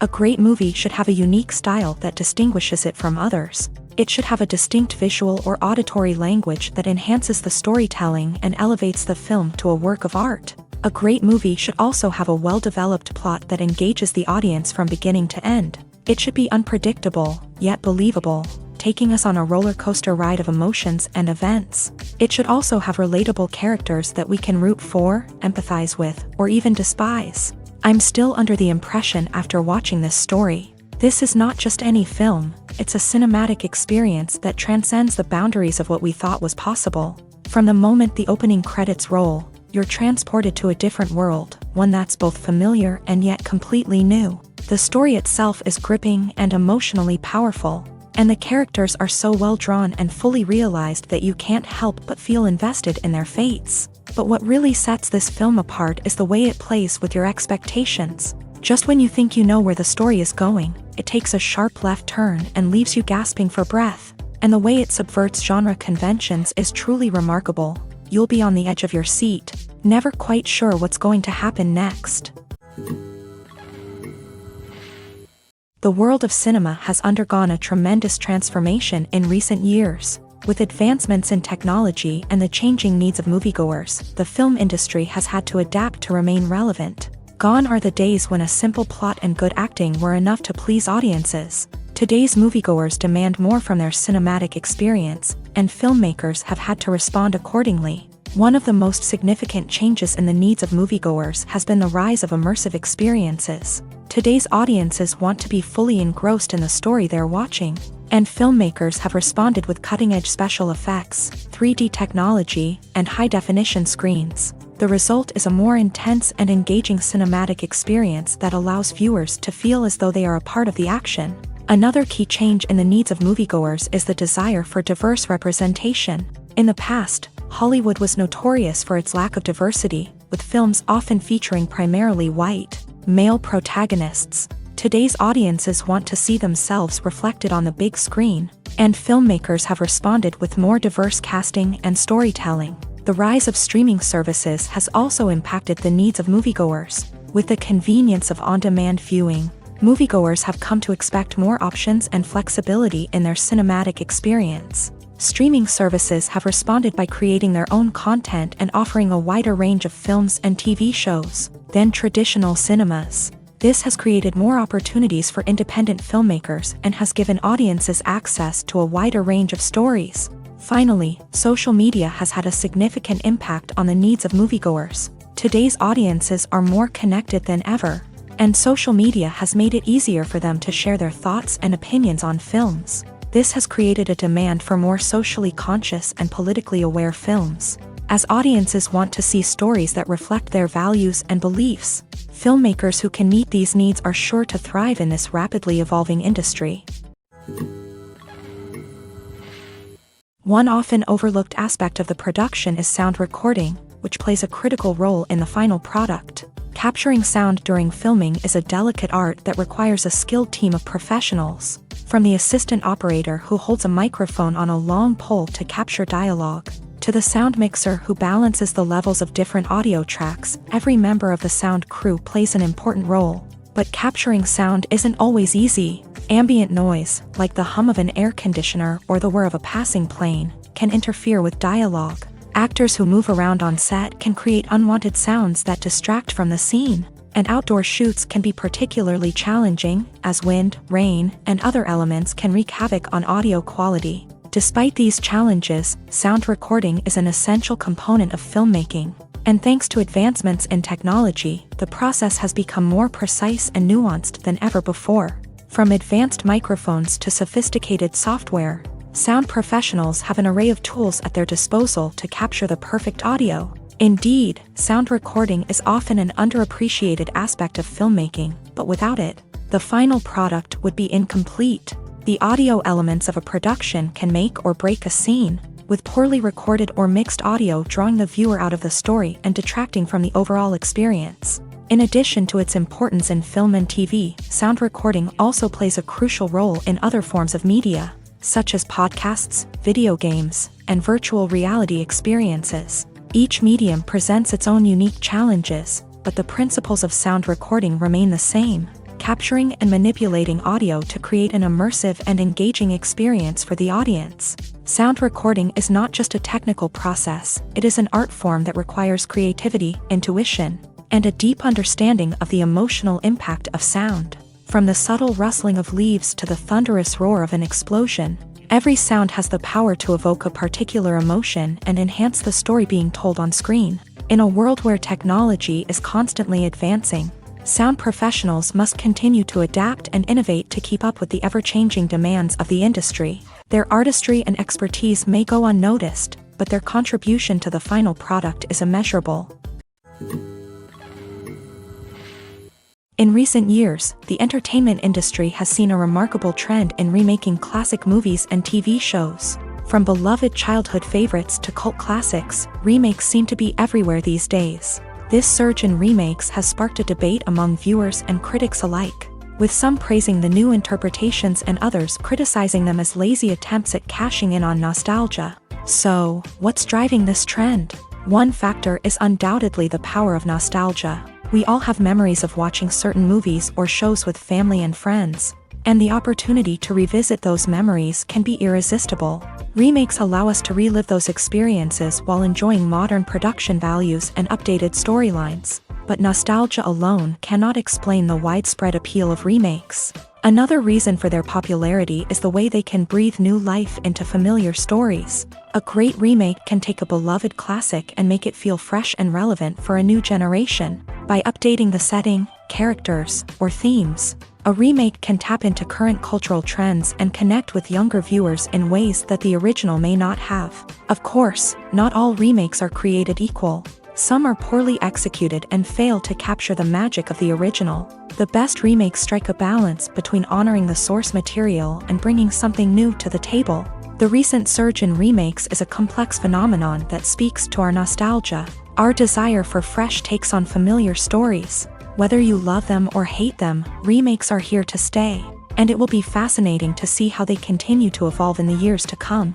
A great movie should have a unique style that distinguishes it from others. It should have a distinct visual or auditory language that enhances the storytelling and elevates the film to a work of art. A great movie should also have a well-developed plot that engages the audience from beginning to end. It should be unpredictable, yet believable, taking us on a roller coaster ride of emotions and events. It should also have relatable characters that we can root for, empathize with, or even despise. I'm still under the impression after watching this story. This is not just any film, it's a cinematic experience that transcends the boundaries of what we thought was possible. From the moment the opening credits roll, you're transported to a different world, one that's both familiar and yet completely new. The story itself is gripping and emotionally powerful, and the characters are so well drawn and fully realized that you can't help but feel invested in their fates. But what really sets this film apart is the way it plays with your expectations. Just when you think you know where the story is going, it takes a sharp left turn and leaves you gasping for breath. And the way it subverts genre conventions is truly remarkable. You'll be on the edge of your seat, never quite sure what's going to happen next. The world of cinema has undergone a tremendous transformation in recent years. With advancements in technology and the changing needs of moviegoers, the film industry has had to adapt to remain relevant. Gone are the days when a simple plot and good acting were enough to please audiences. Today's moviegoers demand more from their cinematic experience, and filmmakers have had to respond accordingly. One of the most significant changes in the needs of moviegoers has been the rise of immersive experiences. Today's audiences want to be fully engrossed in the story they're watching, and filmmakers have responded with cutting-edge special effects, 3D technology, and high-definition screens. The result is a more intense and engaging cinematic experience that allows viewers to feel as though they are a part of the action. Another key change in the needs of moviegoers is the desire for diverse representation. In the past, Hollywood was notorious for its lack of diversity, with films often featuring primarily white, male protagonists. Today's audiences want to see themselves reflected on the big screen, and filmmakers have responded with more diverse casting and storytelling. The rise of streaming services has also impacted the needs of moviegoers. With the convenience of on-demand viewing, moviegoers have come to expect more options and flexibility in their cinematic experience. Streaming services have responded by creating their own content and offering a wider range of films and TV shows than traditional cinemas. This has created more opportunities for independent filmmakers and has given audiences access to a wider range of stories. Finally, social media has had a significant impact on the needs of moviegoers. Today's audiences are more connected than ever, and social media has made it easier for them to share their thoughts and opinions on films. This has created a demand for more socially conscious and politically aware films. As audiences want to see stories that reflect their values and beliefs, filmmakers who can meet these needs are sure to thrive in this rapidly evolving industry. One often overlooked aspect of the production is sound recording, which plays a critical role in the final product. Capturing sound during filming is a delicate art that requires a skilled team of professionals. From the assistant operator who holds a microphone on a long pole to capture dialogue, to the sound mixer who balances the levels of different audio tracks, every member of the sound crew plays an important role. But capturing sound isn't always easy. Ambient noise, like the hum of an air conditioner or the whir of a passing plane, can interfere with dialogue. Actors who move around on set can create unwanted sounds that distract from the scene, and outdoor shoots can be particularly challenging, as wind, rain, and other elements can wreak havoc on audio quality. Despite these challenges, sound recording is an essential component of filmmaking, and thanks to advancements in technology, the process has become more precise and nuanced than ever before. From advanced microphones to sophisticated software, sound professionals have an array of tools at their disposal to capture the perfect audio. Indeed, sound recording is often an underappreciated aspect of filmmaking, but without it, the final product would be incomplete. The audio elements of a production can make or break a scene, with poorly recorded or mixed audio drawing the viewer out of the story and detracting from the overall experience. In addition to its importance in film and TV, sound recording also plays a crucial role in other forms of media, such as podcasts, video games, and virtual reality experiences. Each medium presents its own unique challenges, but the principles of sound recording remain the same. capturing and manipulating audio to create an immersive and engaging experience for the audience. Sound recording is not just a technical process, it is an art form that requires creativity, intuition, and a deep understanding of the emotional impact of sound. From the subtle rustling of leaves to the thunderous roar of an explosion, every sound has the power to evoke a particular emotion and enhance the story being told on screen. In a world where technology is constantly advancing, sound professionals must continue to adapt and innovate to keep up with the ever-changing demands of the industry. Their artistry and expertise may go unnoticed, but their contribution to the final product is immeasurable. In recent years, the entertainment industry has seen a remarkable trend in remaking classic movies and TV shows. From beloved childhood favorites to cult classics, remakes seem to be everywhere these days. This surge in remakes has sparked a debate among viewers and critics alike, with some praising the new interpretations and others criticizing them as lazy attempts at cashing in on nostalgia. So, what's driving this trend? One factor is undoubtedly the power of nostalgia. We all have memories of watching certain movies or shows with family and friends, and the opportunity to revisit those memories can be irresistible. Remakes allow us to relive those experiences while enjoying modern production values and updated storylines. But nostalgia alone cannot explain the widespread appeal of remakes. Another reason for their popularity is the way they can breathe new life into familiar stories. A great remake can take a beloved classic and make it feel fresh and relevant for a new generation. By updating the setting, characters, or themes, a remake can tap into current cultural trends and connect with younger viewers in ways that the original may not have. Of course, not all remakes are created equal. Some are poorly executed and fail to capture the magic of the original. The best remakes strike a balance between honoring the source material and bringing something new to the table. The recent surge in remakes is a complex phenomenon that speaks to our nostalgia, our desire for fresh takes on familiar stories. Whether you love them or hate them, remakes are here to stay, and it will be fascinating to see how they continue to evolve in the years to come.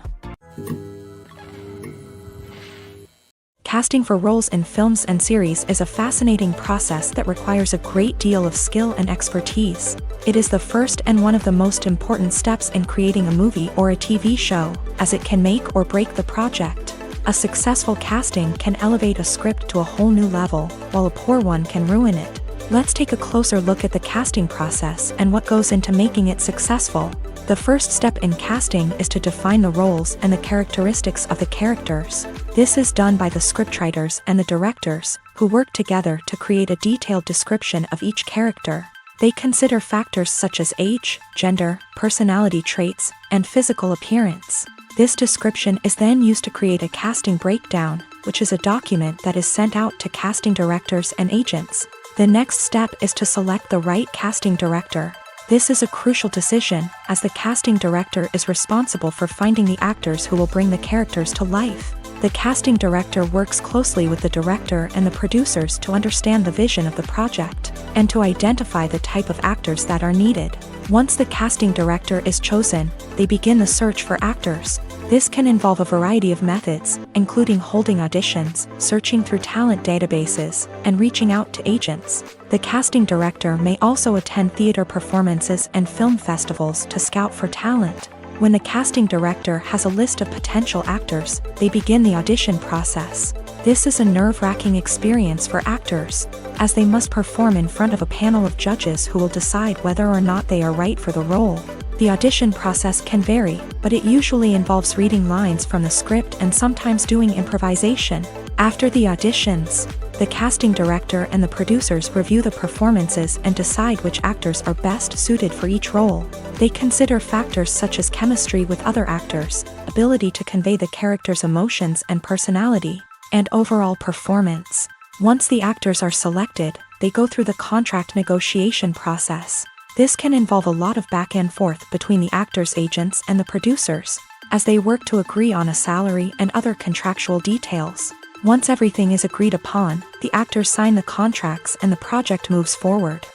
Casting for roles in films and series is a fascinating process that requires a great deal of skill and expertise. It is the first and one of the most important steps in creating a movie or a TV show, as it can make or break the project. A successful casting can elevate a script to a whole new level, while a poor one can ruin it. Let's take a closer look at the casting process and what goes into making it successful. The first step in casting is to define the roles and the characteristics of the characters. This is done by the scriptwriters and the directors, who work together to create a detailed description of each character. They consider factors such as age, gender, personality traits, and physical appearance. This description is then used to create a casting breakdown, which is a document that is sent out to casting directors and agents. The next step is to select the right casting director. This is a crucial decision, as the casting director is responsible for finding the actors who will bring the characters to life. The casting director works closely with the director and the producers to understand the vision of the project, and to identify the type of actors that are needed. Once the casting director is chosen, they begin the search for actors. This can involve a variety of methods, including holding auditions, searching through talent databases, and reaching out to agents. The casting director may also attend theater performances and film festivals to scout for talent. When the casting director has a list of potential actors, they begin the audition process. This is a nerve-wracking experience for actors, as they must perform in front of a panel of judges who will decide whether or not they are right for the role. The audition process can vary, but it usually involves reading lines from the script and sometimes doing improvisation. After the auditions, the casting director and the producers review the performances and decide which actors are best suited for each role. They consider factors such as chemistry with other actors, ability to convey the character's emotions and personality, and overall performance. Once the actors are selected, they go through the contract negotiation process. This can involve a lot of back and forth between the actors' agents and the producers, as they work to agree on a salary and other contractual details. Once everything is agreed upon, the actors sign the contracts and the project moves forward.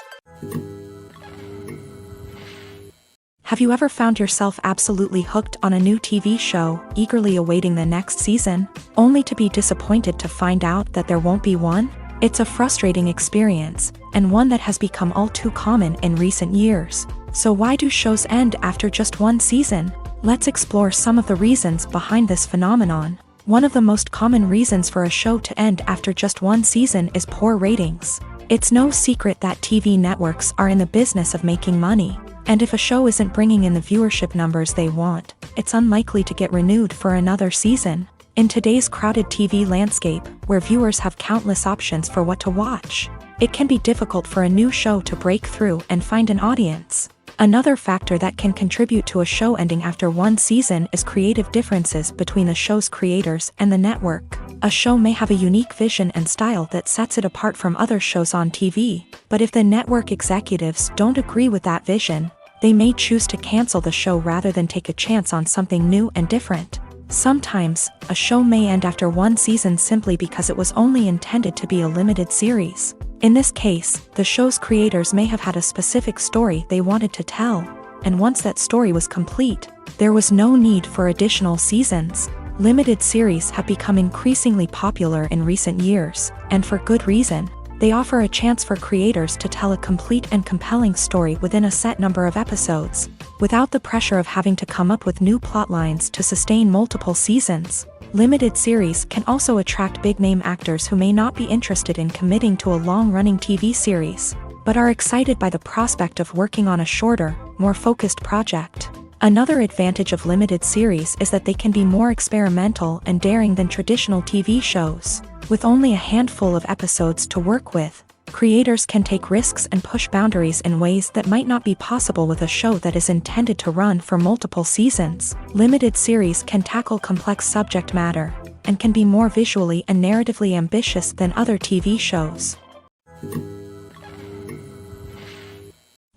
Have you ever found yourself absolutely hooked on a new TV show, eagerly awaiting the next season, only to be disappointed to find out that there won't be one? It's a frustrating experience, and one that has become all too common in recent years. So why do shows end after just one season? Let's explore some of the reasons behind this phenomenon. One of the most common reasons for a show to end after just one season is poor ratings. It's no secret that TV networks are in the business of making money, and if a show isn't bringing in the viewership numbers they want, it's unlikely to get renewed for another season. In today's crowded TV landscape, where viewers have countless options for what to watch, it can be difficult for a new show to break through and find an audience. Another factor that can contribute to a show ending after one season is creative differences between the show's creators and the network. A show may have a unique vision and style that sets it apart from other shows on TV, but if the network executives don't agree with that vision, they may choose to cancel the show rather than take a chance on something new and different. Sometimes, a show may end after one season simply because it was only intended to be a limited series. In this case, the show's creators may have had a specific story they wanted to tell, and once that story was complete, there was no need for additional seasons. Limited series have become increasingly popular in recent years, and for good reason. They offer a chance for creators to tell a complete and compelling story within a set number of episodes, without the pressure of having to come up with new plotlines to sustain multiple seasons. Limited series can also attract big-name actors who may not be interested in committing to a long-running TV series, but are excited by the prospect of working on a shorter, more focused project. Another advantage of limited series is that they can be more experimental and daring than traditional TV shows. With only a handful of episodes to work with, creators can take risks and push boundaries in ways that might not be possible with a show that is intended to run for multiple seasons. Limited series can tackle complex subject matter, and can be more visually and narratively ambitious than other TV shows.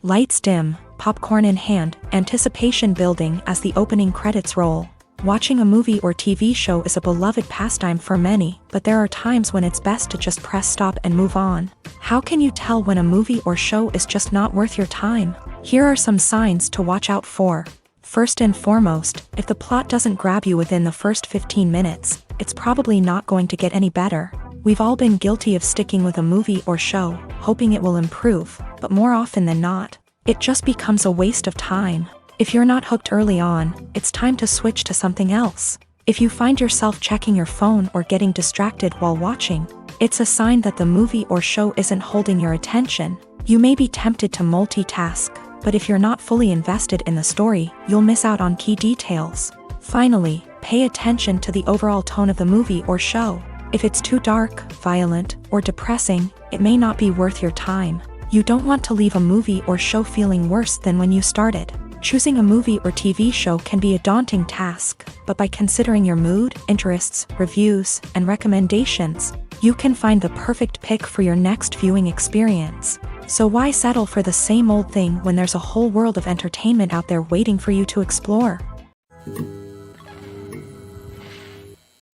Lights dim, popcorn in hand, anticipation building as the opening credits roll. Watching a movie or TV show is a beloved pastime for many, but there are times when it's best to just press stop and move on. How can you tell when a movie or show is just not worth your time? Here are some signs to watch out for. First and foremost, if the plot doesn't grab you within the first 15 minutes, it's probably not going to get any better. We've all been guilty of sticking with a movie or show, hoping it will improve, but more often than not, it just becomes a waste of time. If you're not hooked early on, it's time to switch to something else. If you find yourself checking your phone or getting distracted while watching, it's a sign that the movie or show isn't holding your attention. You may be tempted to multitask, but if you're not fully invested in the story, you'll miss out on key details. Finally, pay attention to the overall tone of the movie or show. If it's too dark, violent, or depressing, it may not be worth your time. You don't want to leave a movie or show feeling worse than when you started. Choosing a movie or TV show can be a daunting task, but by considering your mood, interests, reviews, and recommendations, you can find the perfect pick for your next viewing experience. So why settle for the same old thing when there's a whole world of entertainment out there waiting for you to explore?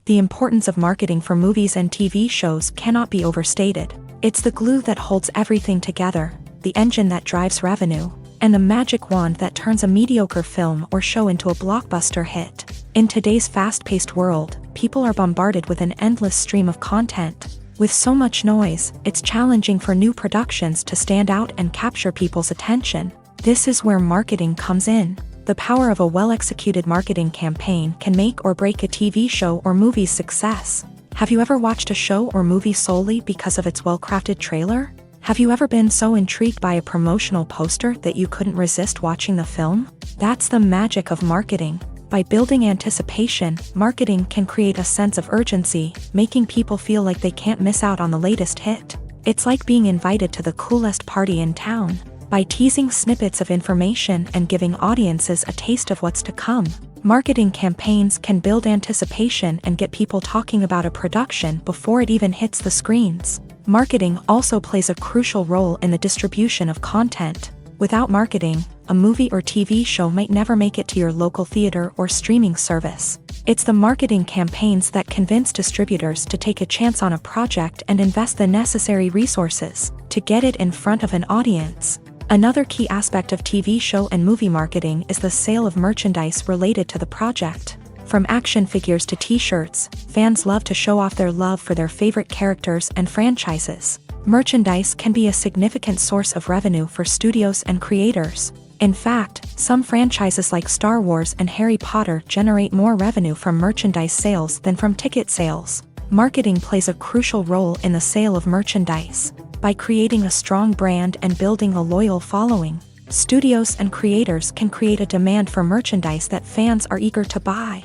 The importance of marketing for movies and TV shows cannot be overstated. It's the glue that holds everything together, the engine that drives revenue, and the magic wand that turns a mediocre film or show into a blockbuster hit. In today's fast-paced world, people are bombarded with an endless stream of content. With so much noise, it's challenging for new productions to stand out and capture people's attention. This is where marketing comes in. The power of a well-executed marketing campaign can make or break a TV show or movie's success. Have you ever watched a show or movie solely because of its well-crafted trailer? Have you ever been so intrigued by a promotional poster that you couldn't resist watching the film? That's the magic of marketing. By building anticipation, marketing can create a sense of urgency, making people feel like they can't miss out on the latest hit. It's like being invited to the coolest party in town. By teasing snippets of information and giving audiences a taste of what's to come, marketing campaigns can build anticipation and get people talking about a production before it even hits the screens. Marketing also plays a crucial role in the distribution of content. Without marketing, a movie or TV show might never make it to your local theater or streaming service. It's the marketing campaigns that convince distributors to take a chance on a project and invest the necessary resources to get it in front of an audience. Another key aspect of TV show and movie marketing is the sale of merchandise related to the project. From action figures to t-shirts, fans love to show off their love for their favorite characters and franchises. Merchandise can be a significant source of revenue for studios and creators. In fact, some franchises like Star Wars and Harry Potter generate more revenue from merchandise sales than from ticket sales. Marketing plays a crucial role in the sale of merchandise. By creating a strong brand and building a loyal following, studios and creators can create a demand for merchandise that fans are eager to buy.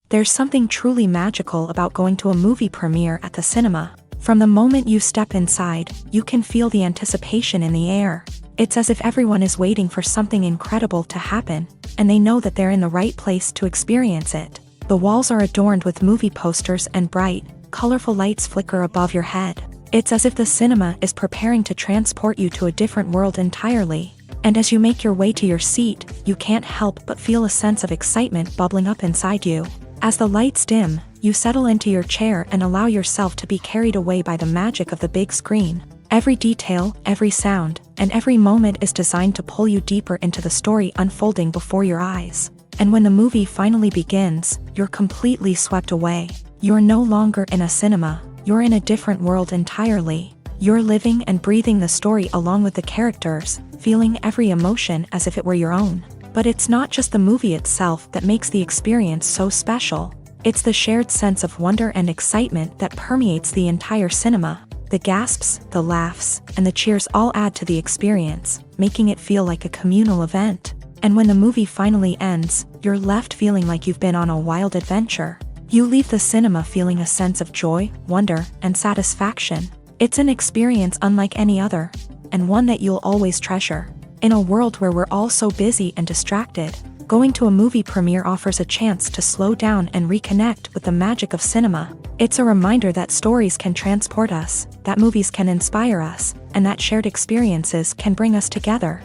There's something truly magical about going to a movie premiere at the cinema. From the moment you step inside, you can feel the anticipation in the air. It's as if everyone is waiting for something incredible to happen, and they know that they're in the right place to experience it. The walls are adorned with movie posters and bright, colorful lights flicker above your head. It's as if the cinema is preparing to transport you to a different world entirely. And as you make your way to your seat, you can't help but feel a sense of excitement bubbling up inside you. As the lights dim, you settle into your chair and allow yourself to be carried away by the magic of the big screen. Every detail, every sound, and every moment is designed to pull you deeper into the story unfolding before your eyes. And when the movie finally begins, you're completely swept away. You're no longer in a cinema, you're in a different world entirely. You're living and breathing the story along with the characters, feeling every emotion as if it were your own. But it's not just the movie itself that makes the experience so special. It's the shared sense of wonder and excitement that permeates the entire cinema. The gasps, the laughs, and the cheers all add to the experience, making it feel like a communal event. And when the movie finally ends, you're left feeling like you've been on a wild adventure. You leave the cinema feeling a sense of joy, wonder, and satisfaction. It's an experience unlike any other, and one that you'll always treasure. In a world where we're all so busy and distracted, going to a movie premiere offers a chance to slow down and reconnect with the magic of cinema. It's a reminder that stories can transport us, that movies can inspire us, and that shared experiences can bring us together.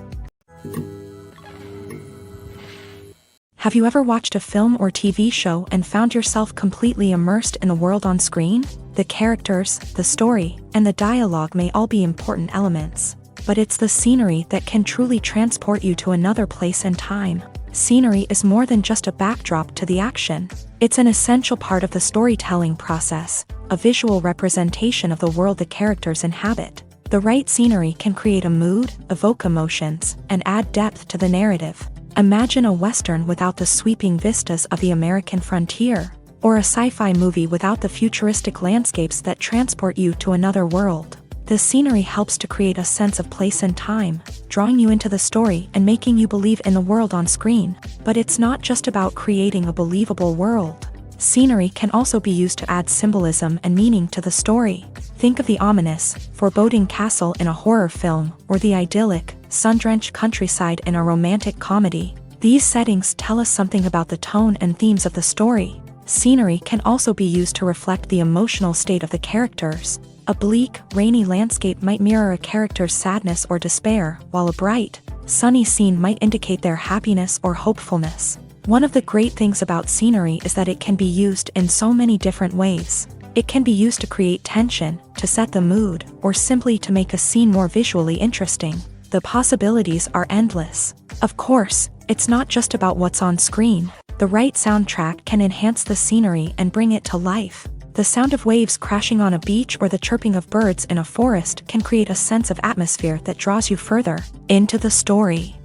Have you ever watched a film or TV show and found yourself completely immersed in the world on screen? The characters, the story, and the dialogue may all be important elements, but it's the scenery that can truly transport you to another place and time. Scenery is more than just a backdrop to the action. It's an essential part of the storytelling process, a visual representation of the world the characters inhabit. The right scenery can create a mood, evoke emotions, and add depth to the narrative. Imagine a Western without the sweeping vistas of the American frontier, or a sci-fi movie without the futuristic landscapes that transport you to another world. The scenery helps to create a sense of place and time, drawing you into the story and making you believe in the world on screen. But it's not just about creating a believable world. Scenery can also be used to add symbolism and meaning to the story. Think of the ominous, foreboding castle in a horror film, or the idyllic, sun-drenched countryside in a romantic comedy. These settings tell us something about the tone and themes of the story. Scenery can also be used to reflect the emotional state of the characters. A bleak, rainy landscape might mirror a character's sadness or despair, while a bright, sunny scene might indicate their happiness or hopefulness. One of the great things about scenery is that it can be used in so many different ways. It can be used to create tension, to set the mood, or simply to make a scene more visually interesting. The possibilities are endless. Of course, it's not just about what's on screen. The right soundtrack can enhance the scenery and bring it to life. The sound of waves crashing on a beach or the chirping of birds in a forest can create a sense of atmosphere that draws you further into the story.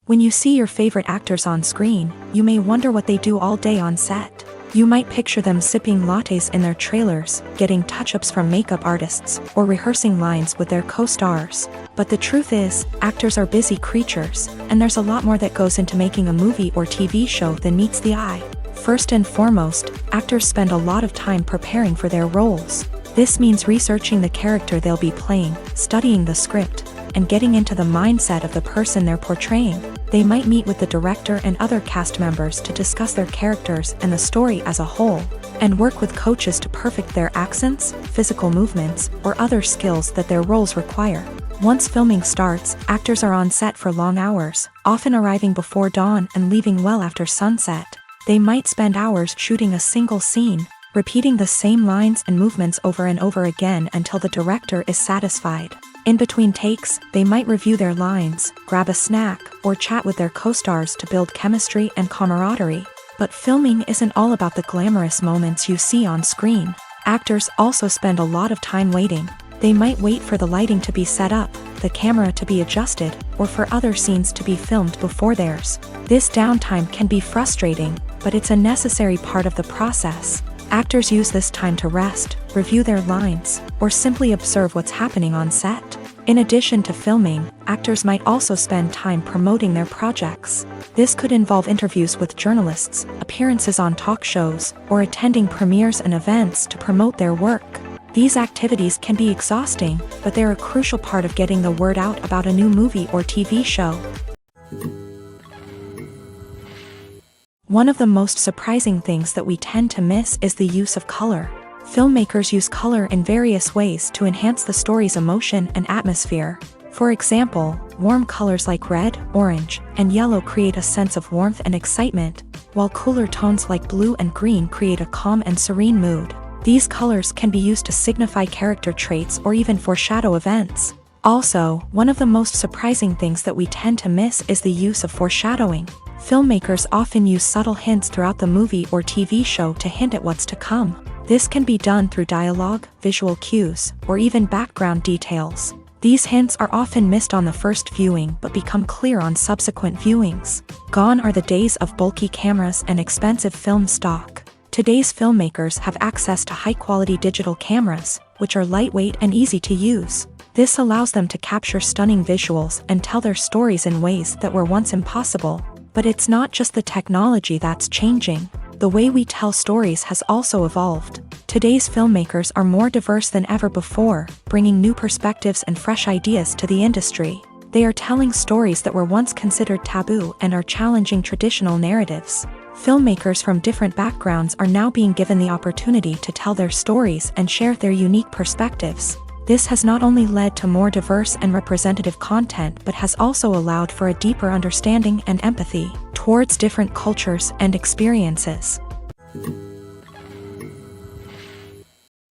When you see your favorite actors on screen, you may wonder what they do all day on set. You might picture them sipping lattes in their trailers, getting touch-ups from makeup artists, or rehearsing lines with their co-stars. But the truth is, actors are busy creatures, and there's a lot more that goes into making a movie or TV show than meets the eye. First and foremost, actors spend a lot of time preparing for their roles. This means researching the character they'll be playing, studying the script, and getting into the mindset of the person they're portraying. They might meet with the director and other cast members to discuss their characters and the story as a whole, and work with coaches to perfect their accents, physical movements, or other skills that their roles require. Once filming starts, actors are on set for long hours, often arriving before dawn and leaving well after sunset. They might spend hours shooting a single scene, repeating the same lines and movements over and over again until the director is satisfied. In between takes, they might review their lines, grab a snack, or chat with their co-stars to build chemistry and camaraderie. But filming isn't all about the glamorous moments you see on screen. Actors also spend a lot of time waiting. They might wait for the lighting to be set up, the camera to be adjusted, or for other scenes to be filmed before theirs. This downtime can be frustrating, but it's a necessary part of the process. Actors use this time to rest, review their lines, or simply observe what's happening on set. In addition to filming, actors might also spend time promoting their projects. This could involve interviews with journalists, appearances on talk shows, or attending premieres and events to promote their work. These activities can be exhausting, but they're a crucial part of getting the word out about a new movie or TV show. One of the most surprising things that we tend to miss is the use of color. Filmmakers use color in various ways to enhance the story's emotion and atmosphere. For example, warm colors like red, orange, and yellow create a sense of warmth and excitement, while cooler tones like blue and green create a calm and serene mood. These colors can be used to signify character traits or even foreshadow events. Also, one of the most surprising things that we tend to miss is the use of foreshadowing. Filmmakers often use subtle hints throughout the movie or TV show to hint at what's to come. This can be done through dialogue, visual cues, or even background details. These hints are often missed on the first viewing but become clear on subsequent viewings. Gone are the days of bulky cameras and expensive film stock. Today's filmmakers have access to high-quality digital cameras, which are lightweight and easy to use. This allows them to capture stunning visuals and tell their stories in ways that were once impossible. But it's not just the technology that's changing. The way we tell stories has also evolved. Today's filmmakers are more diverse than ever before, bringing new perspectives and fresh ideas to the industry. They are telling stories that were once considered taboo and are challenging traditional narratives. Filmmakers from different backgrounds are now being given the opportunity to tell their stories and share their unique perspectives. This has not only led to more diverse and representative content but has also allowed for a deeper understanding and empathy towards different cultures and experiences.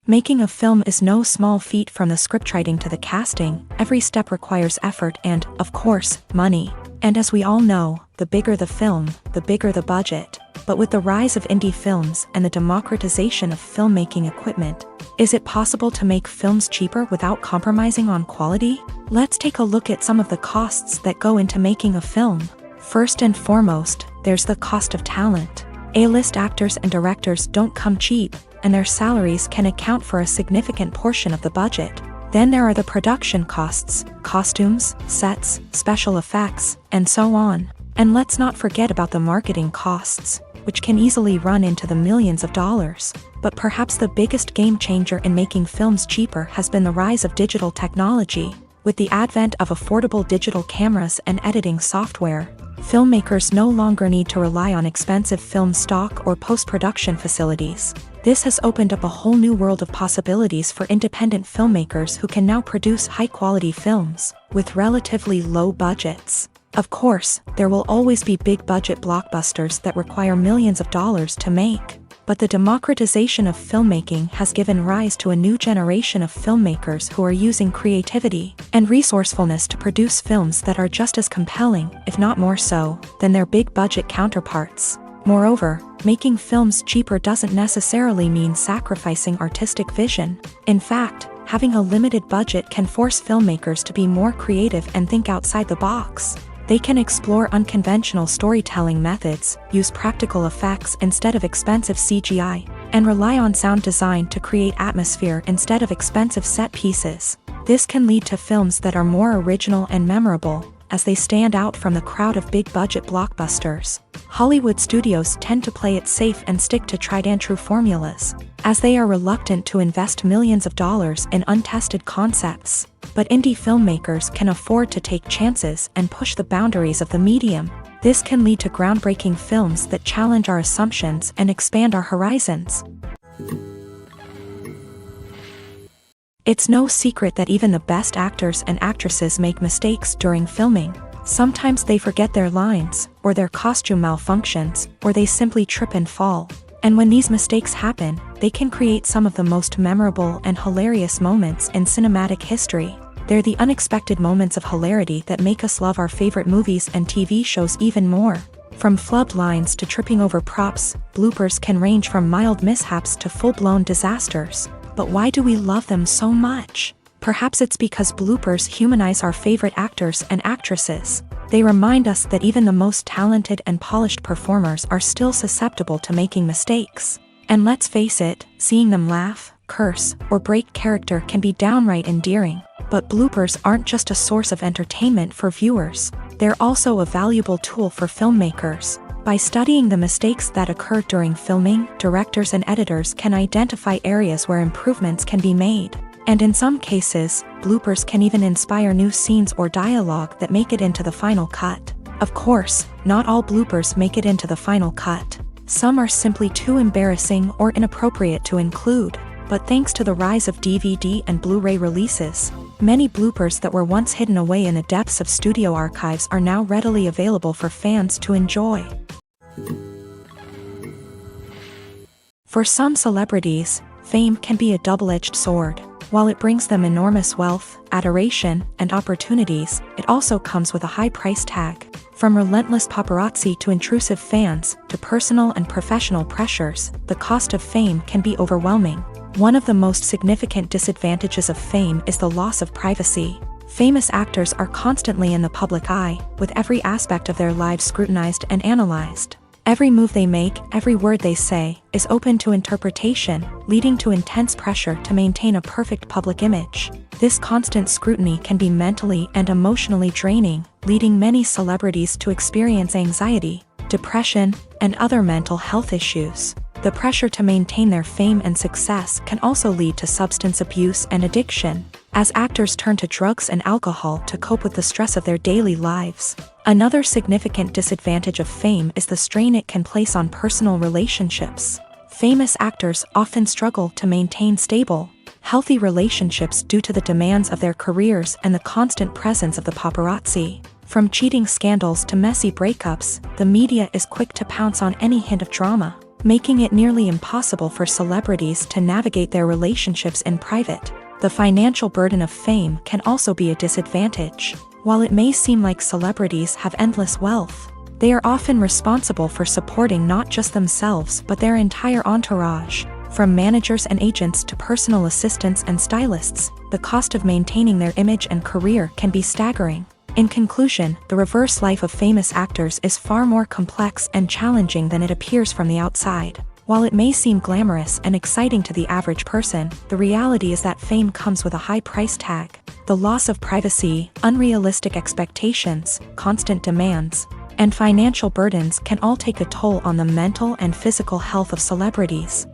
Making a film is no small feat. From the scriptwriting to the casting, every step requires effort and, of course, money. And as we all know, the bigger the film, the bigger the budget. But with the rise of indie films and the democratization of filmmaking equipment, is it possible to make films cheaper without compromising on quality? Let's take a look at some of the costs that go into making a film. First and foremost, there's the cost of talent. A-list actors and directors don't come cheap, and their salaries can account for a significant portion of the budget. Then there are the production costs, costumes, sets, special effects, and so on. And let's not forget about the marketing costs, which can easily run into the millions of dollars. But perhaps the biggest game changer in making films cheaper has been the rise of digital technology. With the advent of affordable digital cameras and editing software, filmmakers no longer need to rely on expensive film stock or post-production facilities. This has opened up a whole new world of possibilities for independent filmmakers who can now produce high-quality films with relatively low budgets. Of course, there will always be big-budget blockbusters that require millions of dollars to make. But the democratization of filmmaking has given rise to a new generation of filmmakers who are using creativity and resourcefulness to produce films that are just as compelling, if not more so, than their big-budget counterparts. Moreover, making films cheaper doesn't necessarily mean sacrificing artistic vision. In fact, having a limited budget can force filmmakers to be more creative and think outside the box. They can explore unconventional storytelling methods, use practical effects instead of expensive CGI, and rely on sound design to create atmosphere instead of expensive set pieces. This can lead to films that are more original and memorable, as they stand out from the crowd of big-budget blockbusters. Hollywood studios tend to play it safe and stick to tried-and-true formulas, as they are reluctant to invest millions of dollars in untested concepts. But indie filmmakers can afford to take chances and push the boundaries of the medium. This can lead to groundbreaking films that challenge our assumptions and expand our horizons. It's no secret that even the best actors and actresses make mistakes during filming. Sometimes they forget their lines, or their costume malfunctions, or they simply trip and fall. And when these mistakes happen, they can create some of the most memorable and hilarious moments in cinematic history. They're the unexpected moments of hilarity that make us love our favorite movies and TV shows even more. From flubbed lines to tripping over props, bloopers can range from mild mishaps to full-blown disasters. But why do we love them so much? Perhaps it's because bloopers humanize our favorite actors and actresses. They remind us that even the most talented and polished performers are still susceptible to making mistakes. And let's face it, seeing them laugh, curse, or break character can be downright endearing. But bloopers aren't just a source of entertainment for viewers. They're also a valuable tool for filmmakers. By studying the mistakes that occur during filming, directors and editors can identify areas where improvements can be made. And in some cases, bloopers can even inspire new scenes or dialogue that make it into the final cut. Of course, not all bloopers make it into the final cut. Some are simply too embarrassing or inappropriate to include. But thanks to the rise of DVD and Blu-ray releases, many bloopers that were once hidden away in the depths of studio archives are now readily available for fans to enjoy. For some celebrities, fame can be a double-edged sword. While it brings them enormous wealth, adoration, and opportunities, it also comes with a high price tag. From relentless paparazzi to intrusive fans, to personal and professional pressures, the cost of fame can be overwhelming. One of the most significant disadvantages of fame is the loss of privacy. Famous actors are constantly in the public eye, with every aspect of their lives scrutinized and analyzed. Every move they make, every word they say, is open to interpretation, leading to intense pressure to maintain a perfect public image. This constant scrutiny can be mentally and emotionally draining, leading many celebrities to experience anxiety, depression, and other mental health issues. The pressure to maintain their fame and success can also lead to substance abuse and addiction, as actors turn to drugs and alcohol to cope with the stress of their daily lives. Another significant disadvantage of fame is the strain it can place on personal relationships. Famous actors often struggle to maintain stable, healthy relationships due to the demands of their careers and the constant presence of the paparazzi. From cheating scandals to messy breakups, the media is quick to pounce on any hint of drama, making it nearly impossible for celebrities to navigate their relationships in private. The financial burden of fame can also be a disadvantage. While it may seem like celebrities have endless wealth, they are often responsible for supporting not just themselves but their entire entourage. From managers and agents to personal assistants and stylists, the cost of maintaining their image and career can be staggering. In conclusion, the reverse life of famous actors is far more complex and challenging than it appears from the outside. While it may seem glamorous and exciting to the average person, the reality is that fame comes with a high price tag. The loss of privacy, unrealistic expectations, constant demands, and financial burdens can all take a toll on the mental and physical health of celebrities.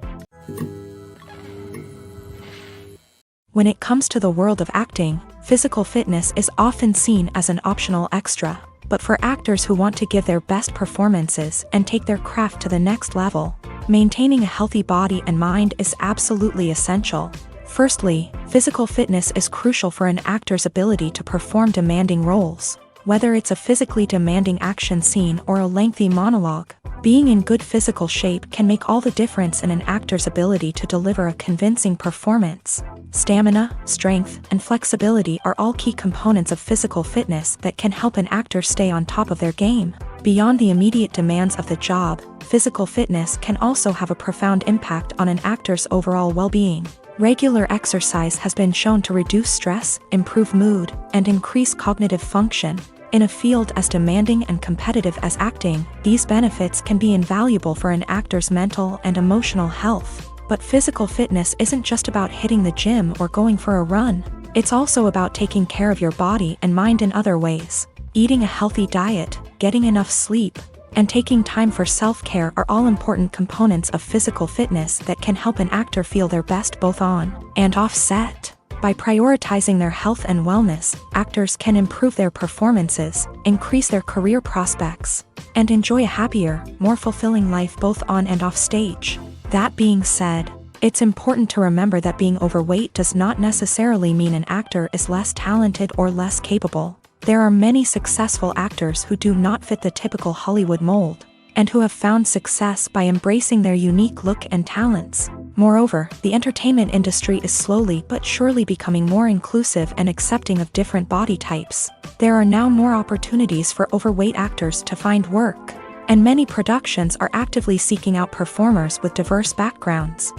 When it comes to the world of acting, physical fitness is often seen as an optional extra. But for actors who want to give their best performances and take their craft to the next level, maintaining a healthy body and mind is absolutely essential. Firstly, physical fitness is crucial for an actor's ability to perform demanding roles. Whether it's a physically demanding action scene or a lengthy monologue, being in good physical shape can make all the difference in an actor's ability to deliver a convincing performance. Stamina, strength, and flexibility are all key components of physical fitness that can help an actor stay on top of their game. Beyond the immediate demands of the job, physical fitness can also have a profound impact on an actor's overall well-being. Regular exercise has been shown to reduce stress, improve mood, and increase cognitive function. In a field as demanding and competitive as acting, these benefits can be invaluable for an actor's mental and emotional health. But physical fitness isn't just about hitting the gym or going for a run. It's also about taking care of your body and mind in other ways. Eating a healthy diet, getting enough sleep, and taking time for self-care are all important components of physical fitness that can help an actor feel their best both on and off set. By prioritizing their health and wellness, actors can improve their performances, increase their career prospects, and enjoy a happier, more fulfilling life both on and off stage. That being said, it's important to remember that being overweight does not necessarily mean an actor is less talented or less capable. There are many successful actors who do not fit the typical Hollywood mold. and who have found success by embracing their unique look and talents. Moreover, the entertainment industry is slowly but surely becoming more inclusive and accepting of different body types. There are now more opportunities for overweight actors to find work, and many productions are actively seeking out performers with diverse backgrounds.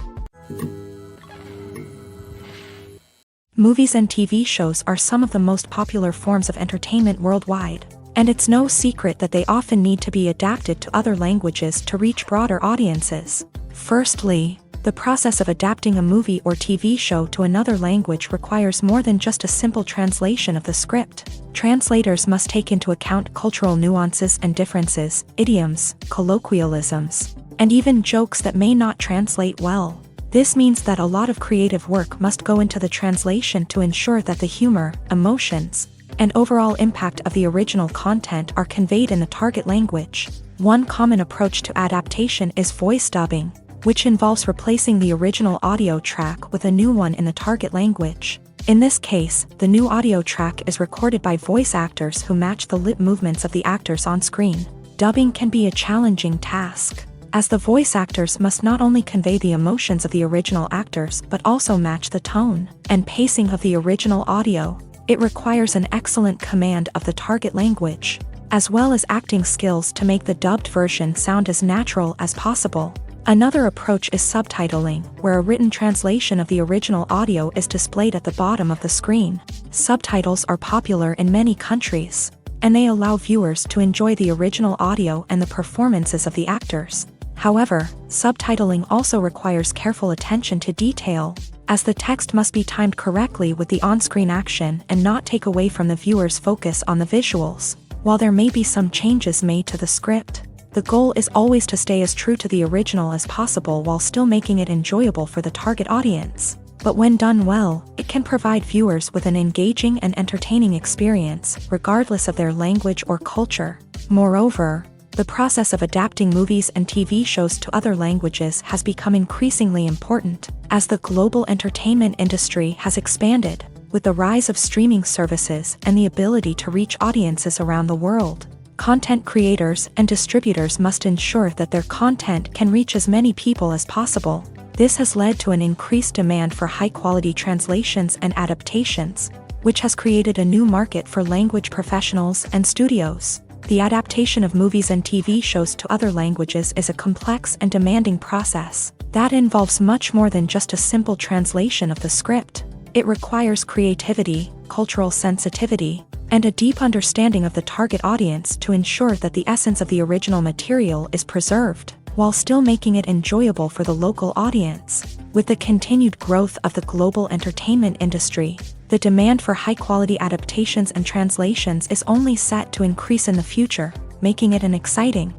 Movies and TV shows are some of the most popular forms of entertainment worldwide, and it's no secret that they often need to be adapted to other languages to reach broader audiences. Firstly, the process of adapting a movie or TV show to another language requires more than just a simple translation of the script. Translators must take into account cultural nuances and differences, idioms, colloquialisms, and even jokes that may not translate well. This means that a lot of creative work must go into the translation to ensure that the humor, emotions, and overall impact of the original content are conveyed in the target language. One common approach to adaptation is voice dubbing, which involves replacing the original audio track with a new one in the target language. In this case, the new audio track is recorded by voice actors who match the lip movements of the actors on screen. Dubbing can be a challenging task, as the voice actors must not only convey the emotions of the original actors but also match the tone and pacing of the original audio. It requires an excellent command of the target language, as well as acting skills to make the dubbed version sound as natural as possible. Another approach is subtitling, where a written translation of the original audio is displayed at the bottom of the screen. Subtitles are popular in many countries, and they allow viewers to enjoy the original audio and the performances of the actors. However, subtitling also requires careful attention to detail, as the text must be timed correctly with the on-screen action and not take away from the viewer's focus on the visuals. While there may be some changes made to the script, the goal is always to stay as true to the original as possible while still making it enjoyable for the target audience. But when done well, it can provide viewers with an engaging and entertaining experience, regardless of their language or culture. Moreover, the process of adapting movies and TV shows to other languages has become increasingly important, as the global entertainment industry has expanded, with the rise of streaming services and the ability to reach audiences around the world. Content creators and distributors must ensure that their content can reach as many people as possible. This has led to an increased demand for high-quality translations and adaptations, which has created a new market for language professionals and studios. The adaptation of movies and TV shows to other languages is a complex and demanding process that involves much more than just a simple translation of the script. It requires creativity, cultural sensitivity, and a deep understanding of the target audience to ensure that the essence of the original material is preserved, while still making it enjoyable for the local audience. With the continued growth of the global entertainment industry, the demand for high-quality adaptations and translations is only set to increase in the future, making it an exciting.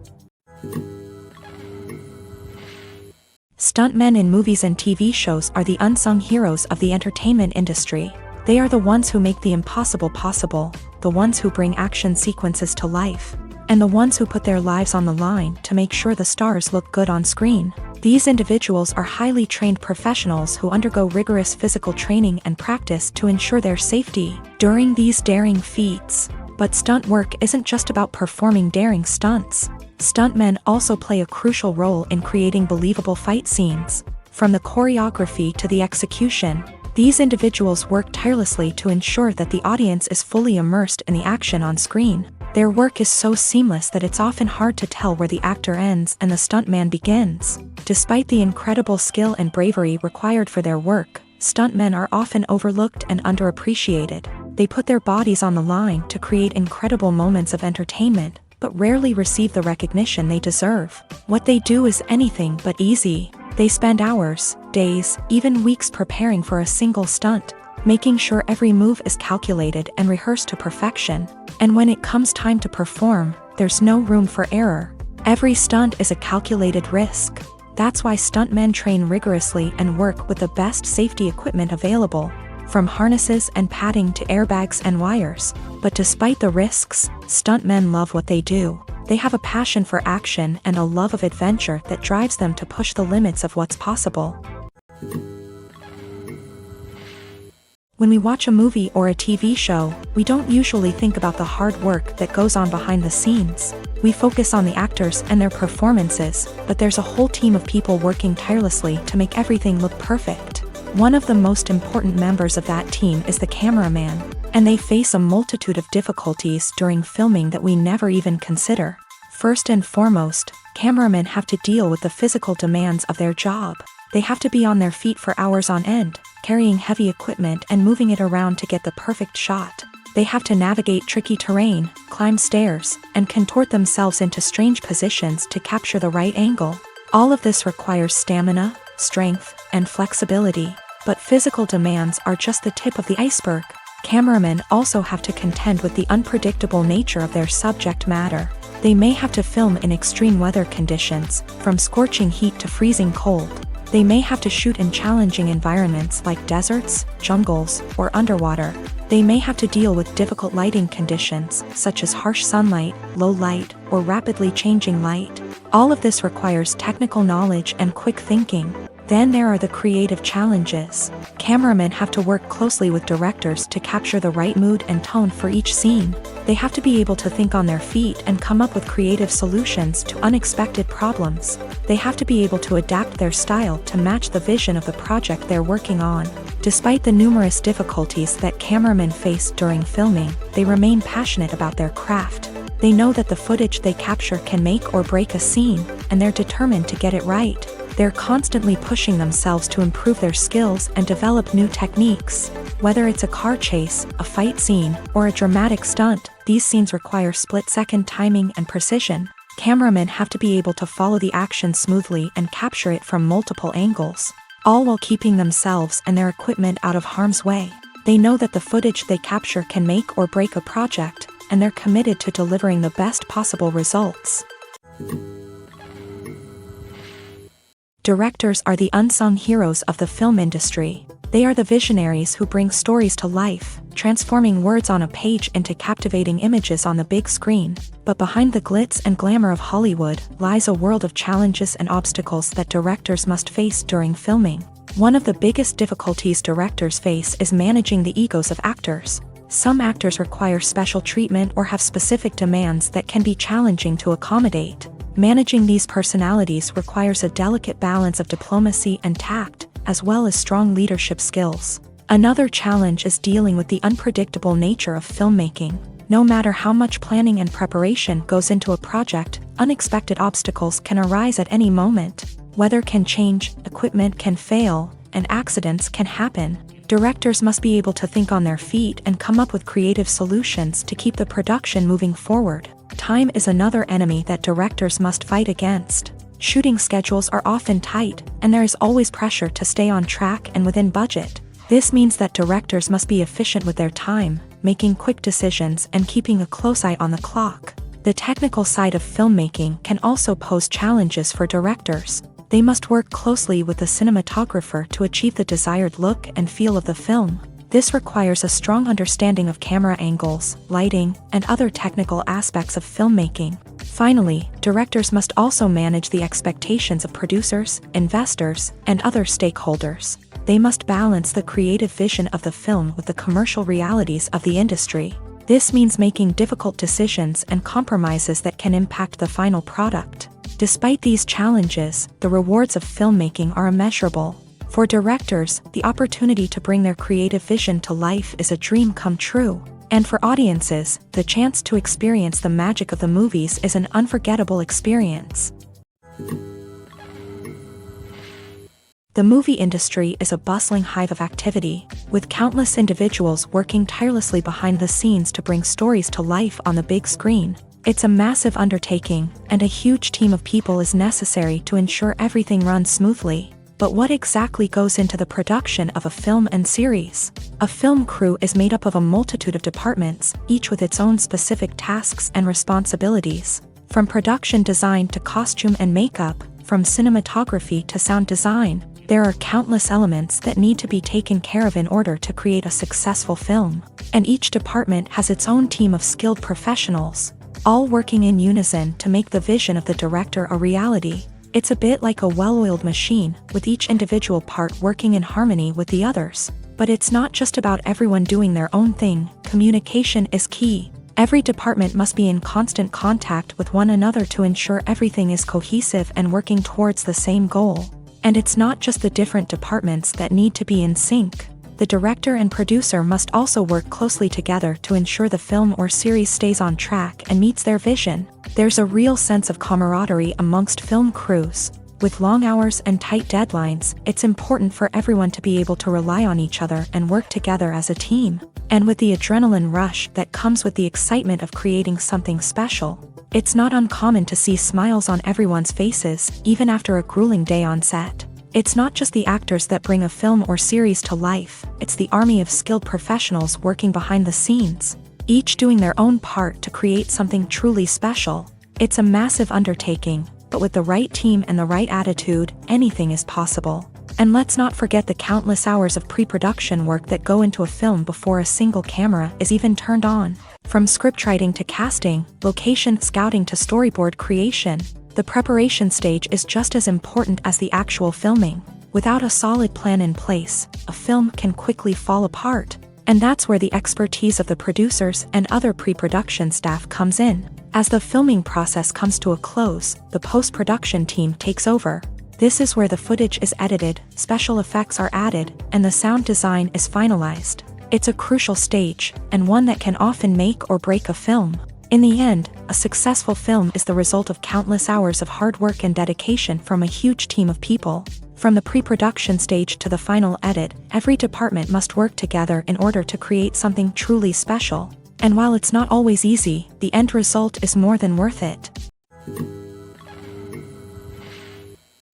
Stuntmen in movies and TV shows are the unsung heroes of the entertainment industry. They are the ones who make the impossible possible, the ones who bring action sequences to life, and the ones who put their lives on the line to make sure the stars look good on screen. These individuals are highly trained professionals who undergo rigorous physical training and practice to ensure their safety during these daring feats. But stunt work isn't just about performing daring stunts. Stuntmen also play a crucial role in creating believable fight scenes. From the choreography to the execution, these individuals work tirelessly to ensure that the audience is fully immersed in the action on screen. Their work is so seamless that it's often hard to tell where the actor ends and the stuntman begins. Despite the incredible skill and bravery required for their work, stuntmen are often overlooked and underappreciated. They put their bodies on the line to create incredible moments of entertainment, but rarely receive the recognition they deserve. What they do is anything but easy. They spend hours, days, even weeks preparing for a single stunt, making sure every move is calculated and rehearsed to perfection. And when it comes time to perform, there's no room for error. Every stunt is a calculated risk. That's why stuntmen train rigorously and work with the best safety equipment available, from harnesses and padding to airbags and wires. But despite the risks, stuntmen love what they do. They have a passion for action and a love of adventure that drives them to push the limits of what's possible. When we watch a movie or a TV show, we don't usually think about the hard work that goes on behind the scenes. We focus on the actors and their performances, but there's a whole team of people working tirelessly to make everything look perfect. One of the most important members of that team is the cameraman, and they face a multitude of difficulties during filming that we never even consider. First and foremost, cameramen have to deal with the physical demands of their job. They have to be on their feet for hours on end, carrying heavy equipment and moving it around to get the perfect shot. They have to navigate tricky terrain, climb stairs, and contort themselves into strange positions to capture the right angle. All of this requires stamina, strength, and flexibility. But physical demands are just the tip of the iceberg. Cameramen also have to contend with the unpredictable nature of their subject matter. They may have to film in extreme weather conditions, from scorching heat to freezing cold. They may have to shoot in challenging environments like deserts, jungles, or underwater. They may have to deal with difficult lighting conditions, such as harsh sunlight, low light, or rapidly changing light. All of this requires technical knowledge and quick thinking. Then there are the creative challenges. Cameramen have to work closely with directors to capture the right mood and tone for each scene. They have to be able to think on their feet and come up with creative solutions to unexpected problems. They have to be able to adapt their style to match the vision of the project they're working on. Despite the numerous difficulties that cameramen face during filming, they remain passionate about their craft. They know that the footage they capture can make or break a scene, and they're determined to get it right. They're constantly pushing themselves to improve their skills and develop new techniques. Whether it's a car chase, a fight scene, or a dramatic stunt, these scenes require split-second timing and precision. Cameramen have to be able to follow the action smoothly and capture it from multiple angles, all while keeping themselves and their equipment out of harm's way. They know that the footage they capture can make or break a project, and they're committed to delivering the best possible results. Directors are the unsung heroes of the film industry. They are the visionaries who bring stories to life, transforming words on a page into captivating images on the big screen. But behind the glitz and glamour of Hollywood lies a world of challenges and obstacles that directors must face during filming. One of the biggest difficulties directors face is managing the egos of actors. Some actors require special treatment or have specific demands that can be challenging to accommodate. Managing these personalities requires a delicate balance of diplomacy and tact, as well as strong leadership skills. Another challenge is dealing with the unpredictable nature of filmmaking. No matter how much planning and preparation goes into a project, unexpected obstacles can arise at any moment. Weather can change, equipment can fail, and accidents can happen. Directors must be able to think on their feet and come up with creative solutions to keep the production moving forward. Time is another enemy that directors must fight against. Shooting schedules are often tight, and there is always pressure to stay on track and within budget. This means that directors must be efficient with their time, making quick decisions and keeping a close eye on the clock. The technical side of filmmaking can also pose challenges for directors. They must work closely with the cinematographer to achieve the desired look and feel of the film. This requires a strong understanding of camera angles, lighting, and other technical aspects of filmmaking. Finally, directors must also manage the expectations of producers, investors, and other stakeholders. They must balance the creative vision of the film with the commercial realities of the industry. This means making difficult decisions and compromises that can impact the final product. Despite these challenges, the rewards of filmmaking are immeasurable. For directors, the opportunity to bring their creative vision to life is a dream come true. And for audiences, the chance to experience the magic of the movies is an unforgettable experience. The movie industry is a bustling hive of activity, with countless individuals working tirelessly behind the scenes to bring stories to life on the big screen. It's a massive undertaking, and a huge team of people is necessary to ensure everything runs smoothly. But what exactly goes into the production of a film and series? A film crew is made up of a multitude of departments, each with its own specific tasks and responsibilities. From production design to costume and makeup, from cinematography to sound design, there are countless elements that need to be taken care of in order to create a successful film. And each department has its own team of skilled professionals, all working in unison to make the vision of the director a reality. It's a bit like a well-oiled machine, with each individual part working in harmony with the others. But it's not just about everyone doing their own thing. Communication is key. Every department must be in constant contact with one another to ensure everything is cohesive and working towards the same goal. And it's not just the different departments that need to be in sync. The director and producer must also work closely together to ensure the film or series stays on track and meets their vision. There's a real sense of camaraderie amongst film crews. With long hours and tight deadlines, it's important for everyone to be able to rely on each other and work together as a team. And with the adrenaline rush that comes with the excitement of creating something special, it's not uncommon to see smiles on everyone's faces, even after a grueling day on set. It's not just the actors that bring a film or series to life, it's the army of skilled professionals working behind the scenes, each doing their own part to create something truly special. It's a massive undertaking, but with the right team and the right attitude, anything is possible. And let's not forget the countless hours of pre-production work that go into a film before a single camera is even turned on. From scriptwriting to casting, location scouting to storyboard creation, the preparation stage is just as important as the actual filming. Without a solid plan in place, a film can quickly fall apart. And that's where the expertise of the producers and other pre-production staff comes in. As the filming process comes to a close, the post-production team takes over. This is where the footage is edited, special effects are added, and the sound design is finalized. It's a crucial stage, and one that can often make or break a film. In the end, a successful film is the result of countless hours of hard work and dedication from a huge team of people. From the pre-production stage to the final edit, every department must work together in order to create something truly special. And while it's not always easy, the end result is more than worth it.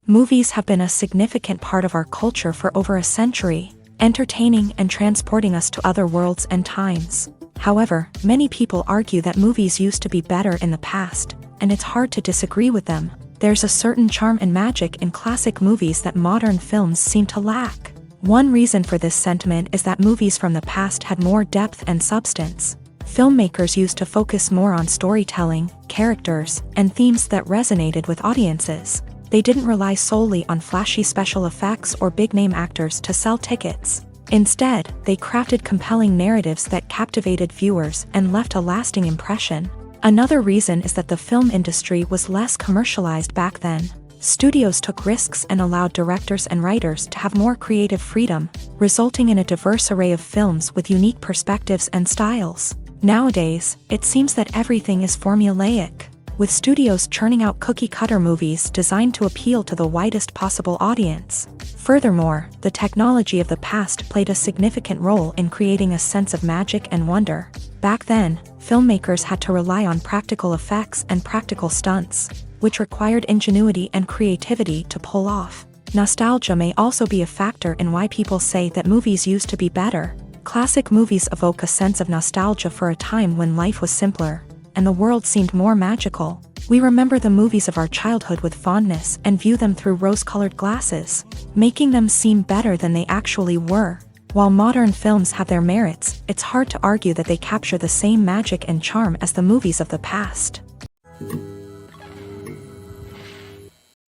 Movies have been a significant part of our culture for over a century, entertaining and transporting us to other worlds and times. However, many people argue that movies used to be better in the past, and it's hard to disagree with them. There's a certain charm and magic in classic movies that modern films seem to lack. One reason for this sentiment is that movies from the past had more depth and substance. Filmmakers used to focus more on storytelling, characters, and themes that resonated with audiences. They didn't rely solely on flashy special effects or big-name actors to sell tickets. Instead, they crafted compelling narratives that captivated viewers and left a lasting impression. Another reason is that the film industry was less commercialized back then. Studios took risks and allowed directors and writers to have more creative freedom, resulting in a diverse array of films with unique perspectives and styles. Nowadays, it seems that everything is formulaic, with studios churning out cookie-cutter movies designed to appeal to the widest possible audience. Furthermore, the technology of the past played a significant role in creating a sense of magic and wonder. Back then, filmmakers had to rely on practical effects and practical stunts, which required ingenuity and creativity to pull off. Nostalgia may also be a factor in why people say that movies used to be better. Classic movies evoke a sense of nostalgia for a time when life was simpler, and the world seemed more magical. We remember the movies of our childhood with fondness and view them through rose-colored glasses, making them seem better than they actually were. While modern films have their merits, it's hard to argue that they capture the same magic and charm as the movies of the past.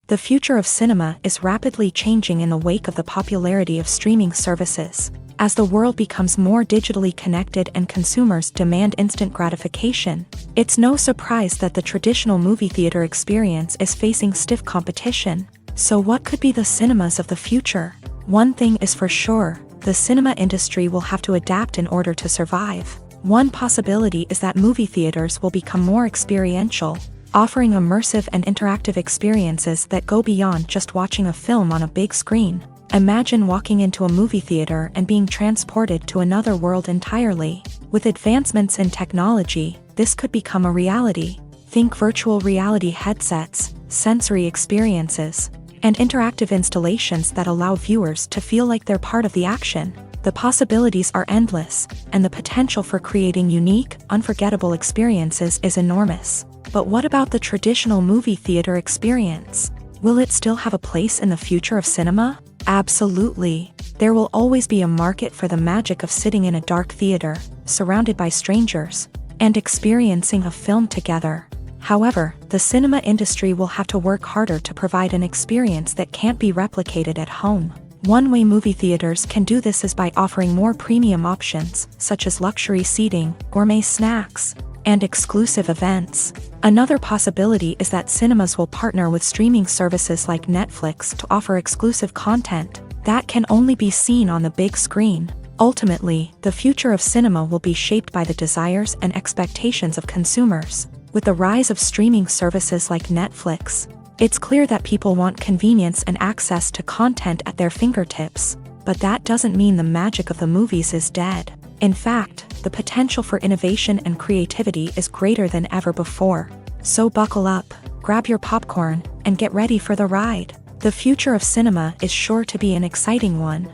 The future of cinema is rapidly changing in the wake of the popularity of streaming services. As the world becomes more digitally connected and consumers demand instant gratification, it's no surprise that the traditional movie theater experience is facing stiff competition. So what could be the cinemas of the future? One thing is for sure, the cinema industry will have to adapt in order to survive. One possibility is that movie theaters will become more experiential, offering immersive and interactive experiences that go beyond just watching a film on a big screen. Imagine walking into a movie theater and being transported to another world entirely. With advancements in technology, this could become a reality. Think virtual reality headsets, sensory experiences, and interactive installations that allow viewers to feel like they're part of the action. The possibilities are endless, and the potential for creating unique, unforgettable experiences is enormous. But what about the traditional movie theater experience? Will it still have a place in the future of cinema? Absolutely. There will always be a market for the magic of sitting in a dark theater, surrounded by strangers, and experiencing a film together. However, the cinema industry will have to work harder to provide an experience that can't be replicated at home. One way movie theaters can do this is by offering more premium options, such as luxury seating, gourmet snacks, and exclusive events. Another possibility is that cinemas will partner with streaming services like Netflix to offer exclusive content that can only be seen on the big screen. Ultimately, the future of cinema will be shaped by the desires and expectations of consumers. With the rise of streaming services like Netflix, it's clear that people want convenience and access to content at their fingertips. But that doesn't mean the magic of the movies is dead. In fact, the potential for innovation and creativity is greater than ever before. So buckle up, grab your popcorn, and get ready for the ride. The future of cinema is sure to be an exciting one.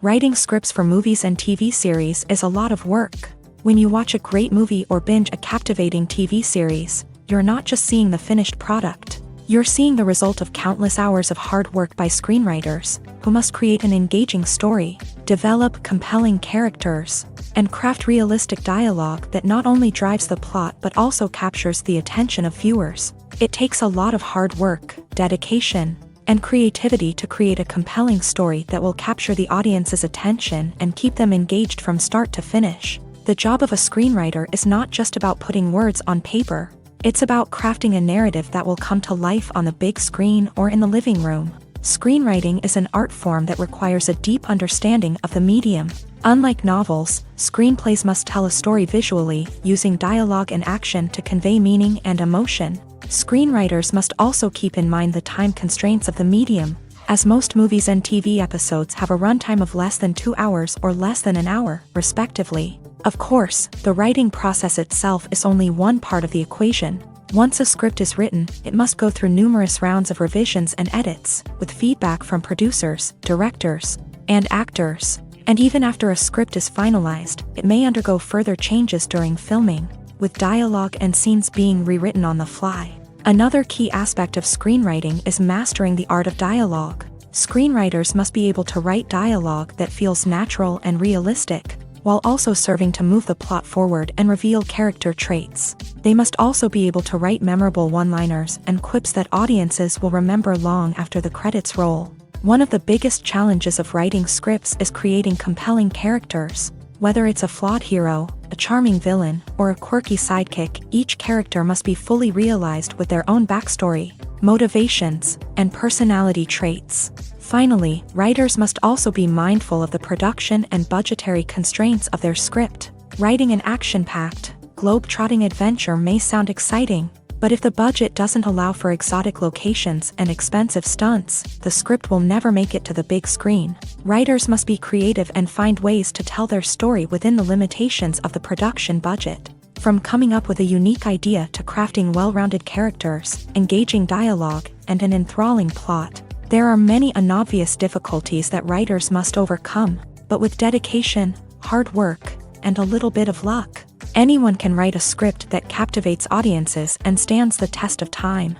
Writing scripts for movies and TV series is a lot of work. When you watch a great movie or binge a captivating TV series, you're not just seeing the finished product. You're seeing the result of countless hours of hard work by screenwriters, who must create an engaging story, develop compelling characters, and craft realistic dialogue that not only drives the plot but also captures the attention of viewers. It takes a lot of hard work, dedication, and creativity to create a compelling story that will capture the audience's attention and keep them engaged from start to finish. The job of a screenwriter is not just about putting words on paper. It's about crafting a narrative that will come to life on the big screen or in the living room. Screenwriting is an art form that requires a deep understanding of the medium. Unlike novels, screenplays must tell a story visually, using dialogue and action to convey meaning and emotion. Screenwriters must also keep in mind the time constraints of the medium, as most movies and TV episodes have a runtime of less than 2 hours or less than an hour, respectively. Of course, the writing process itself is only one part of the equation. Once a script is written, it must go through numerous rounds of revisions and edits, with feedback from producers, directors, and actors. And even after a script is finalized, it may undergo further changes during filming, with dialogue and scenes being rewritten on the fly. Another key aspect of screenwriting is mastering the art of dialogue. Screenwriters must be able to write dialogue that feels natural and realistic, while also serving to move the plot forward and reveal character traits. They must also be able to write memorable one-liners and quips that audiences will remember long after the credits roll. One of the biggest challenges of writing scripts is creating compelling characters. Whether it's a flawed hero, a charming villain, or a quirky sidekick, each character must be fully realized with their own backstory, motivations, and personality traits. Finally, writers must also be mindful of the production and budgetary constraints of their script. Writing an action-packed, globe-trotting adventure may sound exciting, but if the budget doesn't allow for exotic locations and expensive stunts, the script will never make it to the big screen. Writers must be creative and find ways to tell their story within the limitations of the production budget. From coming up with a unique idea to crafting well-rounded characters, engaging dialogue, and an enthralling plot, there are many unobvious difficulties that writers must overcome, but with dedication, hard work, and a little bit of luck, anyone can write a script that captivates audiences and stands the test of time.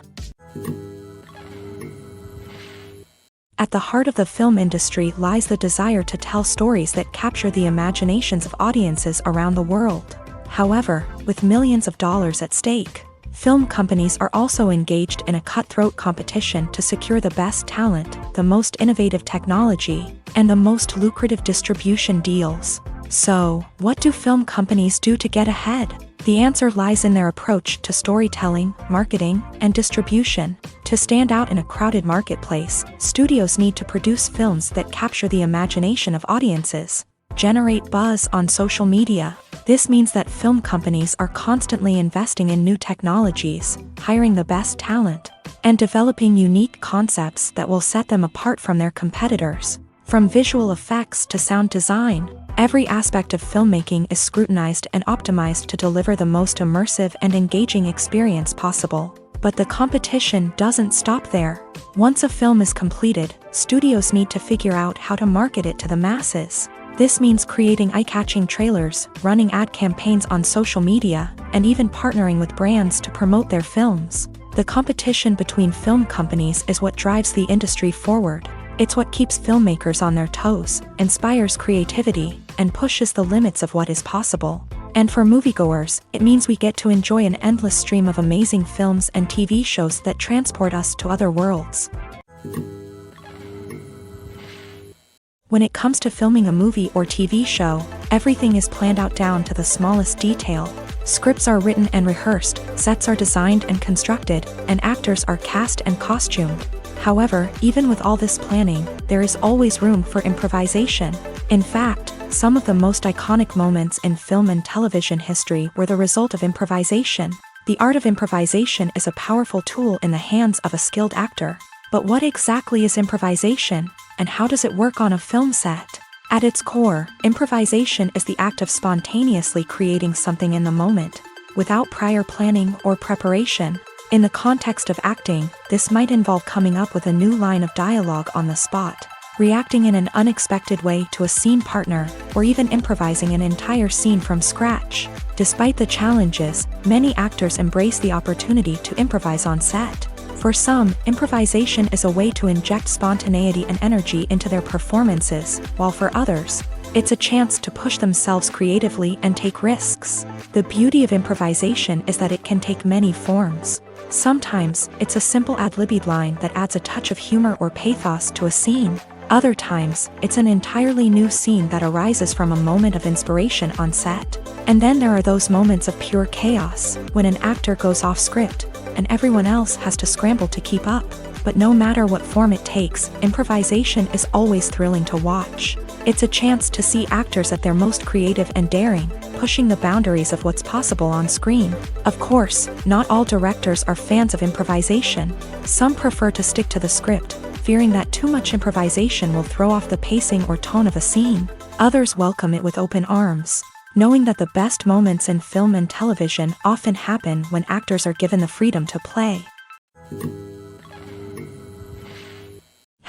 At the heart of the film industry lies the desire to tell stories that capture the imaginations of audiences around the world. However, with millions of dollars at stake, film companies are also engaged in a cutthroat competition to secure the best talent, the most innovative technology, and the most lucrative distribution deals. So, what do film companies do to get ahead? The answer lies in their approach to storytelling, marketing, and distribution. To stand out in a crowded marketplace, studios need to produce films that capture the imagination of audiences, generate buzz on social media. This means that film companies are constantly investing in new technologies, hiring the best talent, and developing unique concepts that will set them apart from their competitors. From visual effects to sound design, every aspect of filmmaking is scrutinized and optimized to deliver the most immersive and engaging experience possible. But the competition doesn't stop there. Once a film is completed, studios need to figure out how to market it to the masses. This means creating eye-catching trailers, running ad campaigns on social media, and even partnering with brands to promote their films. The competition between film companies is what drives the industry forward. It's what keeps filmmakers on their toes, inspires creativity, and pushes the limits of what is possible. And for moviegoers, it means we get to enjoy an endless stream of amazing films and TV shows that transport us to other worlds. When it comes to filming a movie or TV show, everything is planned out down to the smallest detail. Scripts are written and rehearsed, sets are designed and constructed, and actors are cast and costumed. However, even with all this planning, there is always room for improvisation. In fact, some of the most iconic moments in film and television history were the result of improvisation. The art of improvisation is a powerful tool in the hands of a skilled actor. But what exactly is improvisation, and how does it work on a film set? At its core, improvisation is the act of spontaneously creating something in the moment, without prior planning or preparation. In the context of acting, this might involve coming up with a new line of dialogue on the spot, reacting in an unexpected way to a scene partner, or even improvising an entire scene from scratch. Despite the challenges, many actors embrace the opportunity to improvise on set. For some, improvisation is a way to inject spontaneity and energy into their performances, while for others, it's a chance to push themselves creatively and take risks. The beauty of improvisation is that it can take many forms. Sometimes, it's a simple ad-libbed line that adds a touch of humor or pathos to a scene. Other times, it's an entirely new scene that arises from a moment of inspiration on set. And then there are those moments of pure chaos, when an actor goes off script, and everyone else has to scramble to keep up. But no matter what form it takes, improvisation is always thrilling to watch. It's a chance to see actors at their most creative and daring, pushing the boundaries of what's possible on screen. Of course, not all directors are fans of improvisation. Some prefer to stick to the script, fearing that too much improvisation will throw off the pacing or tone of a scene. Others welcome it with open arms, knowing that the best moments in film and television often happen when actors are given the freedom to play.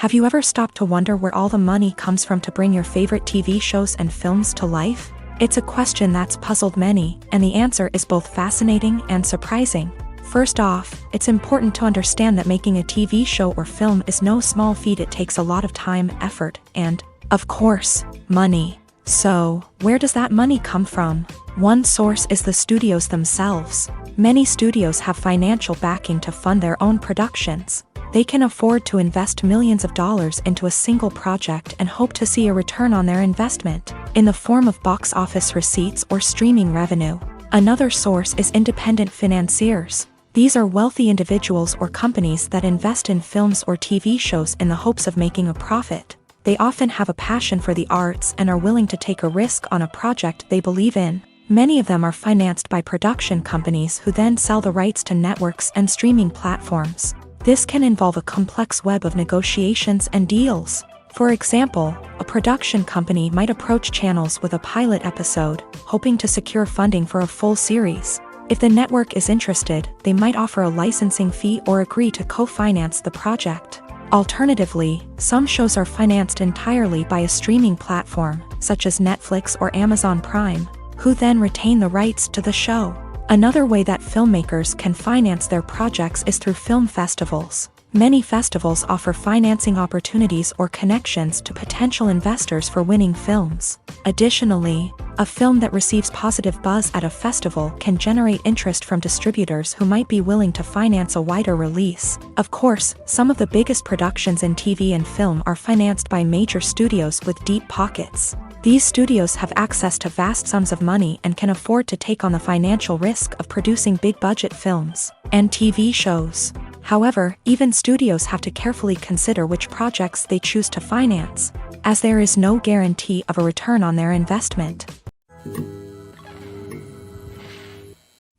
Have you ever stopped to wonder where all the money comes from to bring your favorite TV shows and films to life? It's a question that's puzzled many, and the answer is both fascinating and surprising. First off, it's important to understand that making a TV show or film is no small feat. It takes a lot of time, effort, and, of course, money. So, where does that money come from? One source is the studios themselves. Many studios have financial backing to fund their own productions. They can afford to invest millions of dollars into a single project and hope to see a return on their investment, in the form of box office receipts or streaming revenue. Another source is independent financiers. These are wealthy individuals or companies that invest in films or TV shows in the hopes of making a profit. They often have a passion for the arts and are willing to take a risk on a project they believe in. Many of them are financed by production companies who then sell the rights to networks and streaming platforms. This can involve a complex web of negotiations and deals. For example, a production company might approach channels with a pilot episode, hoping to secure funding for a full series. If the network is interested, they might offer a licensing fee or agree to co-finance the project. Alternatively, some shows are financed entirely by a streaming platform, such as Netflix or Amazon Prime, who then retain the rights to the show. Another way that filmmakers can finance their projects is through film festivals. Many festivals offer financing opportunities or connections to potential investors for winning films. Additionally, a film that receives positive buzz at a festival can generate interest from distributors who might be willing to finance a wider release. Of course, some of the biggest productions in TV and film are financed by major studios with deep pockets. These studios have access to vast sums of money and can afford to take on the financial risk of producing big-budget films and TV shows. However, even studios have to carefully consider which projects they choose to finance, as there is no guarantee of a return on their investment.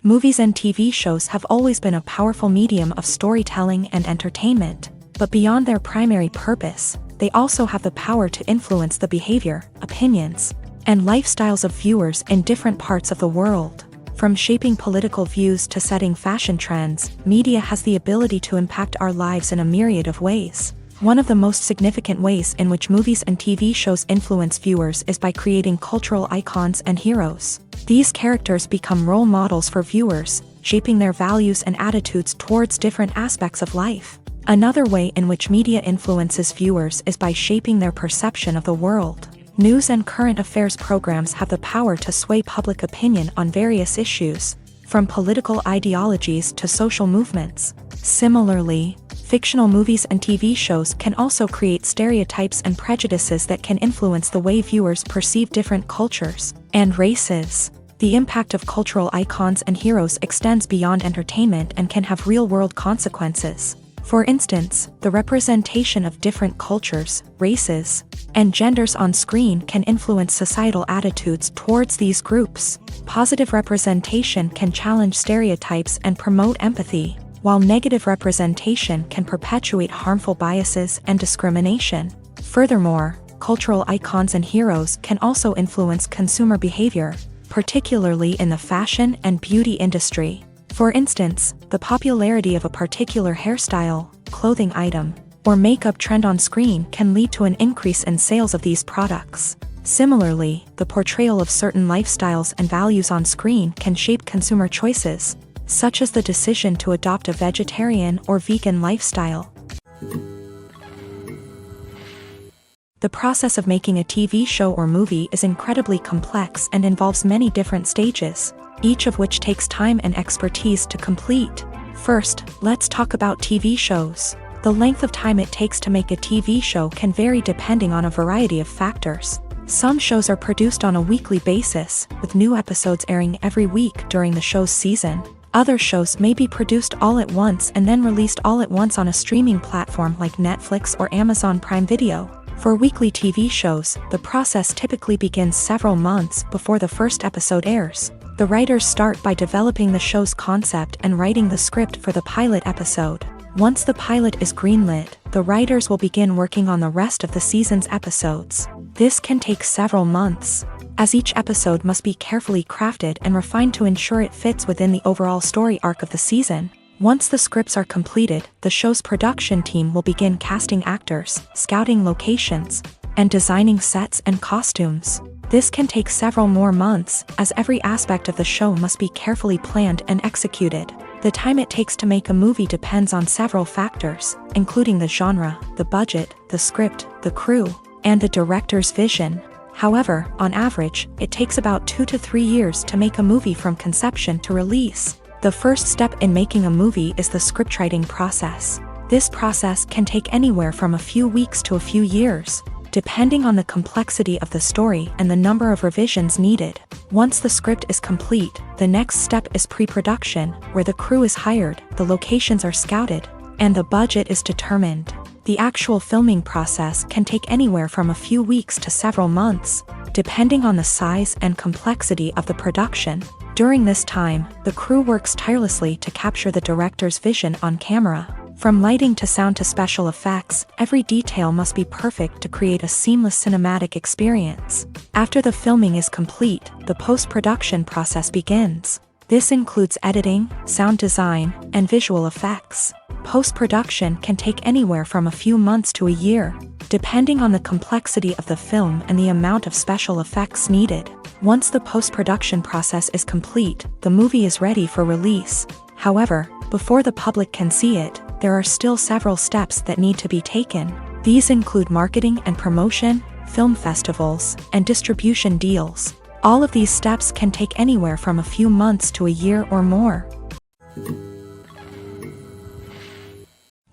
Movies and TV shows have always been a powerful medium of storytelling and entertainment, but beyond their primary purpose, they also have the power to influence the behavior, opinions, and lifestyles of viewers in different parts of the world. From shaping political views to setting fashion trends, media has the ability to impact our lives in a myriad of ways. One of the most significant ways in which movies and TV shows influence viewers is by creating cultural icons and heroes. These characters become role models for viewers, shaping their values and attitudes towards different aspects of life. Another way in which media influences viewers is by shaping their perception of the world. News and current affairs programs have the power to sway public opinion on various issues, from political ideologies to social movements. Similarly, fictional movies and TV shows can also create stereotypes and prejudices that can influence the way viewers perceive different cultures and races. The impact of cultural icons and heroes extends beyond entertainment and can have real-world consequences. For instance, the representation of different cultures, races, and genders on screen can influence societal attitudes towards these groups. Positive representation can challenge stereotypes and promote empathy, while negative representation can perpetuate harmful biases and discrimination. Furthermore, cultural icons and heroes can also influence consumer behavior, particularly in the fashion and beauty industry. For instance, the popularity of a particular hairstyle, clothing item, or makeup trend on screen can lead to an increase in sales of these products. Similarly, the portrayal of certain lifestyles and values on screen can shape consumer choices, such as the decision to adopt a vegetarian or vegan lifestyle. The process of making a TV show or movie is incredibly complex and involves many different stages, each of which takes time and expertise to complete. First, let's talk about TV shows. The length of time it takes to make a TV show can vary depending on a variety of factors. Some shows are produced on a weekly basis, with new episodes airing every week during the show's season. Other shows may be produced all at once and then released all at once on a streaming platform like Netflix or Amazon Prime Video. For weekly TV shows, the process typically begins several months before the first episode airs. The writers start by developing the show's concept and writing the script for the pilot episode. Once the pilot is greenlit, the writers will begin working on the rest of the season's episodes. This can take several months, as each episode must be carefully crafted and refined to ensure it fits within the overall story arc of the season. Once the scripts are completed, the show's production team will begin casting actors, scouting locations, and designing sets and costumes. This can take several more months, as every aspect of the show must be carefully planned and executed. The time it takes to make a movie depends on several factors, including the genre, the budget, the script, the crew, and the director's vision. However, on average, it takes about 2 to 3 years to make a movie from conception to release. The first step in making a movie is the scriptwriting process. This process can take anywhere from a few weeks to a few years, depending on the complexity of the story and the number of revisions needed. Once the script is complete, the next step is pre-production, where the crew is hired, the locations are scouted, and the budget is determined. The actual filming process can take anywhere from a few weeks to several months, depending on the size and complexity of the production. During this time, the crew works tirelessly to capture the director's vision on camera. From lighting to sound to special effects, every detail must be perfect to create a seamless cinematic experience. After the filming is complete, the post-production process begins. This includes editing, sound design, and visual effects. Post-production can take anywhere from a few months to a year, depending on the complexity of the film and the amount of special effects needed. Once the post-production process is complete, the movie is ready for release. However, before the public can see it, there are still several steps that need to be taken. These include marketing and promotion, film festivals, and distribution deals. All of these steps can take anywhere from a few months to a year or more.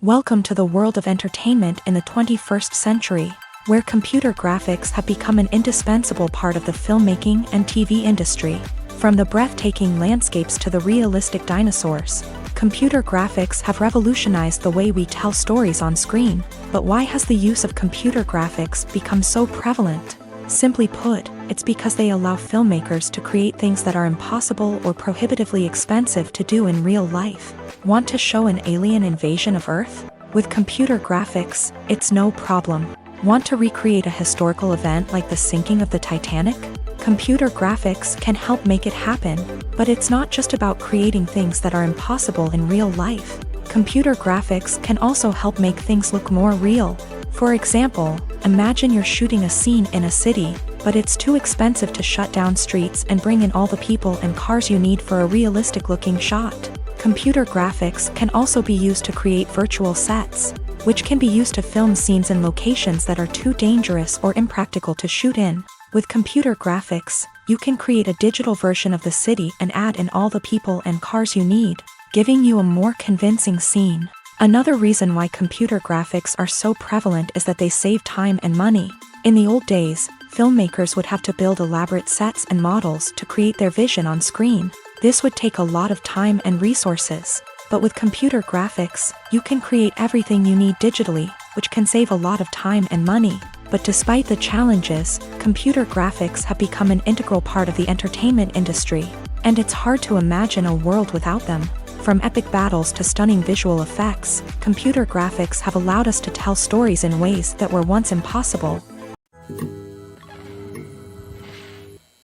Welcome to the world of entertainment in the 21st century, where computer graphics have become an indispensable part of the filmmaking and TV industry. From the breathtaking landscapes to the realistic dinosaurs, computer graphics have revolutionized the way we tell stories on screen. But why has the use of computer graphics become so prevalent? Simply put, it's because they allow filmmakers to create things that are impossible or prohibitively expensive to do in real life. Want to show an alien invasion of Earth? With computer graphics, it's no problem. Want to recreate a historical event like the sinking of the Titanic? Computer graphics can help make it happen, but it's not just about creating things that are impossible in real life. Computer graphics can also help make things look more real. For example, imagine you're shooting a scene in a city, but it's too expensive to shut down streets and bring in all the people and cars you need for a realistic-looking shot. Computer graphics can also be used to create virtual sets. which can be used to film scenes in locations that are too dangerous or impractical to shoot in. With computer graphics, you can create a digital version of the city and add in all the people and cars you need, giving you a more convincing scene. Another reason why computer graphics are so prevalent is that they save time and money. In the old days, filmmakers would have to build elaborate sets and models to create their vision on screen. This would take a lot of time and resources. But with computer graphics, you can create everything you need digitally, which can save a lot of time and money. But despite the challenges, computer graphics have become an integral part of the entertainment industry, and it's hard to imagine a world without them. From epic battles to stunning visual effects, computer graphics have allowed us to tell stories in ways that were once impossible.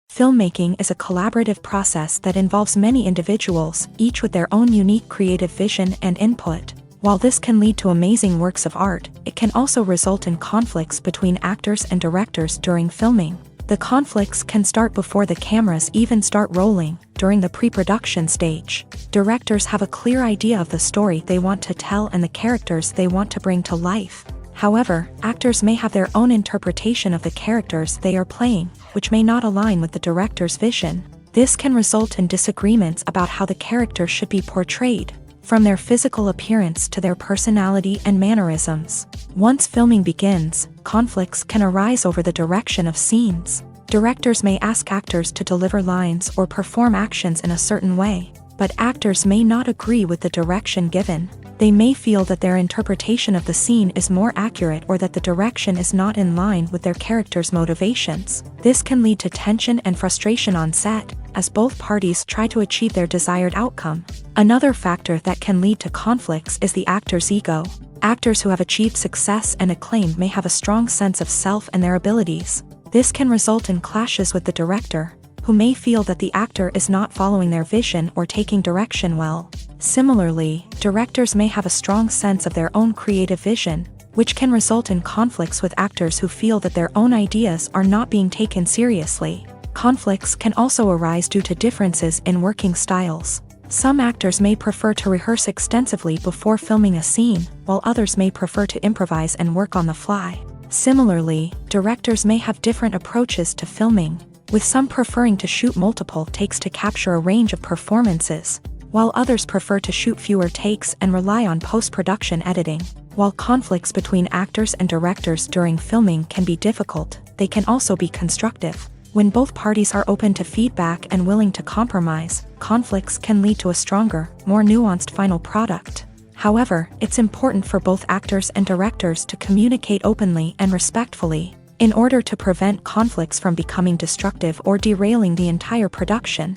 Filmmaking is a collaborative process that involves many individuals, each with their own unique creative vision and input. While this can lead to amazing works of art, it can also result in conflicts between actors and directors during filming. The conflicts can start before the cameras even start rolling, during the pre-production stage. Directors have a clear idea of the story they want to tell and the characters they want to bring to life. However, actors may have their own interpretation of the characters they are playing, which may not align with the director's vision. This can result in disagreements about how the characters should be portrayed, from their physical appearance to their personality and mannerisms. Once filming begins, conflicts can arise over the direction of scenes. Directors may ask actors to deliver lines or perform actions in a certain way, but actors may not agree with the direction given. They may feel that their interpretation of the scene is more accurate or that the direction is not in line with their character's motivations. This can lead to tension and frustration on set, as both parties try to achieve their desired outcome. Another factor that can lead to conflicts is the actor's ego. Actors who have achieved success and acclaim may have a strong sense of self and their abilities. This can result in clashes with the director, who may feel that the actor is not following their vision or taking direction well. Similarly, directors may have a strong sense of their own creative vision, which can result in conflicts with actors who feel that their own ideas are not being taken seriously. Conflicts can also arise due to differences in working styles. Some actors may prefer to rehearse extensively before filming a scene, while others may prefer to improvise and work on the fly. Similarly, directors may have different approaches to filming, with some preferring to shoot multiple takes to capture a range of performances, while others prefer to shoot fewer takes and rely on post-production editing. While conflicts between actors and directors during filming can be difficult, they can also be constructive. When both parties are open to feedback and willing to compromise, conflicts can lead to a stronger, more nuanced final product. However, it's important for both actors and directors to communicate openly and respectfully, in order to prevent conflicts from becoming destructive or derailing the entire production.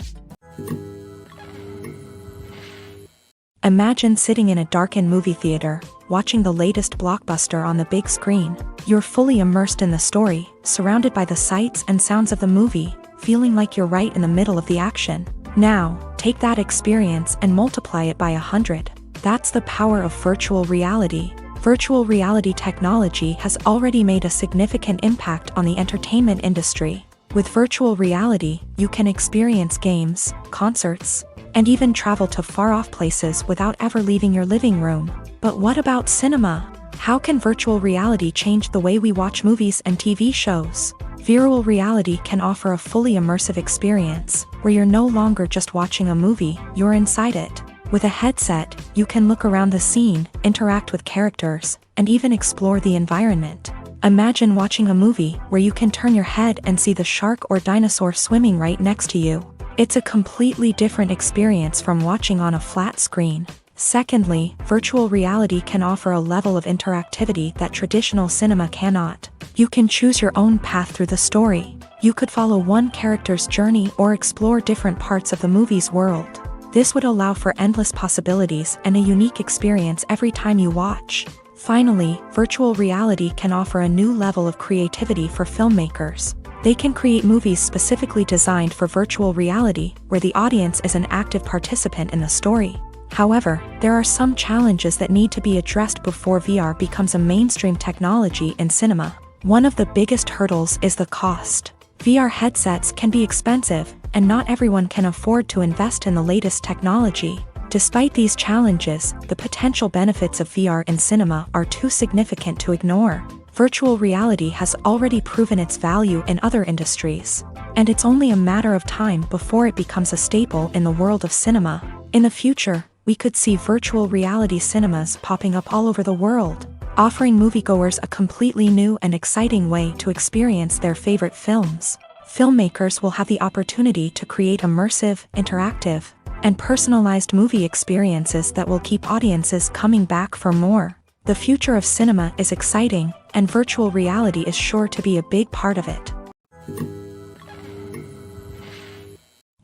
Imagine sitting in a darkened movie theater, watching the latest blockbuster on the big screen. You're fully immersed in the story, surrounded by the sights and sounds of the movie, feeling like you're right in the middle of the action. Now, take that experience and multiply it by 100. That's the power of virtual reality. Virtual reality technology has already made a significant impact on the entertainment industry. With virtual reality, you can experience games, concerts, and even travel to far-off places without ever leaving your living room. But what about cinema? How can virtual reality change the way we watch movies and TV shows? Virtual reality can offer a fully immersive experience, where you're no longer just watching a movie, you're inside it. With a headset, you can look around the scene, interact with characters, and even explore the environment. Imagine watching a movie where you can turn your head and see the shark or dinosaur swimming right next to you. It's a completely different experience from watching on a flat screen. Secondly, virtual reality can offer a level of interactivity that traditional cinema cannot. You can choose your own path through the story. You could follow one character's journey or explore different parts of the movie's world. This would allow for endless possibilities and a unique experience every time you watch. Finally, virtual reality can offer a new level of creativity for filmmakers. They can create movies specifically designed for virtual reality, where the audience is an active participant in the story. However, there are some challenges that need to be addressed before VR becomes a mainstream technology in cinema. One of the biggest hurdles is the cost. VR headsets can be expensive, and not everyone can afford to invest in the latest technology. Despite these challenges, the potential benefits of VR in cinema are too significant to ignore. Virtual reality has already proven its value in other industries, and it's only a matter of time before it becomes a staple in the world of cinema. In the future, we could see virtual reality cinemas popping up all over the world, offering moviegoers a completely new and exciting way to experience their favorite films. Filmmakers will have the opportunity to create immersive, interactive, and personalized movie experiences that will keep audiences coming back for more. The future of cinema is exciting, and virtual reality is sure to be a big part of it.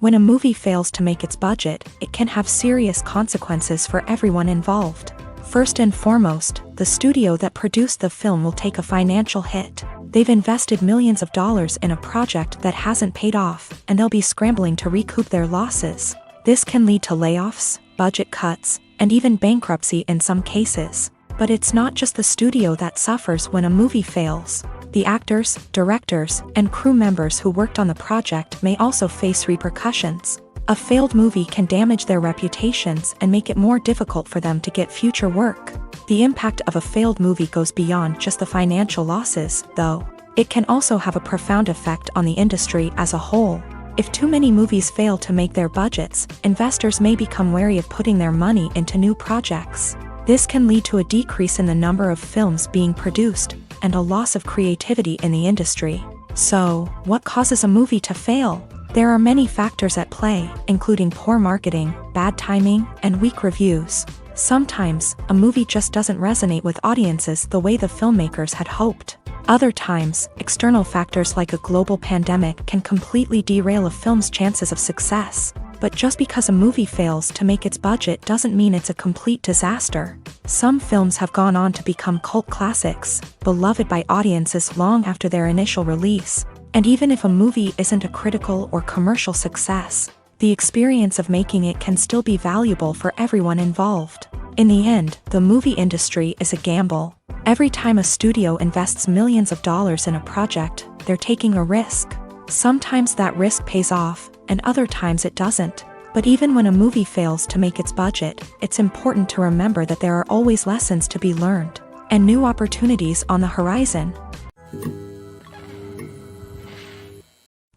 When a movie fails to make its budget, it can have serious consequences for everyone involved. First and foremost, the studio that produced the film will take a financial hit. They've invested millions of dollars in a project that hasn't paid off, and they'll be scrambling to recoup their losses. This can lead to layoffs, budget cuts, and even bankruptcy in some cases. But it's not just the studio that suffers when a movie fails. The actors, directors, and crew members who worked on the project may also face repercussions. A failed movie can damage their reputations and make it more difficult for them to get future work. The impact of a failed movie goes beyond just the financial losses, though. It can also have a profound effect on the industry as a whole. If too many movies fail to make their budgets, investors may become wary of putting their money into new projects. This can lead to a decrease in the number of films being produced, and a loss of creativity in the industry. So, what causes a movie to fail? There are many factors at play, including poor marketing, bad timing, and weak reviews. Sometimes, a movie just doesn't resonate with audiences the way the filmmakers had hoped. Other times, external factors like a global pandemic can completely derail a film's chances of success. But just because a movie fails to make its budget doesn't mean it's a complete disaster. Some films have gone on to become cult classics, beloved by audiences long after their initial release. And even if a movie isn't a critical or commercial success, the experience of making it can still be valuable for everyone involved. In the end, the movie industry is a gamble. Every time a studio invests millions of dollars in a project, they're taking a risk. Sometimes that risk pays off, and other times it doesn't. But even when a movie fails to make its budget, it's important to remember that there are always lessons to be learned, and new opportunities on the horizon.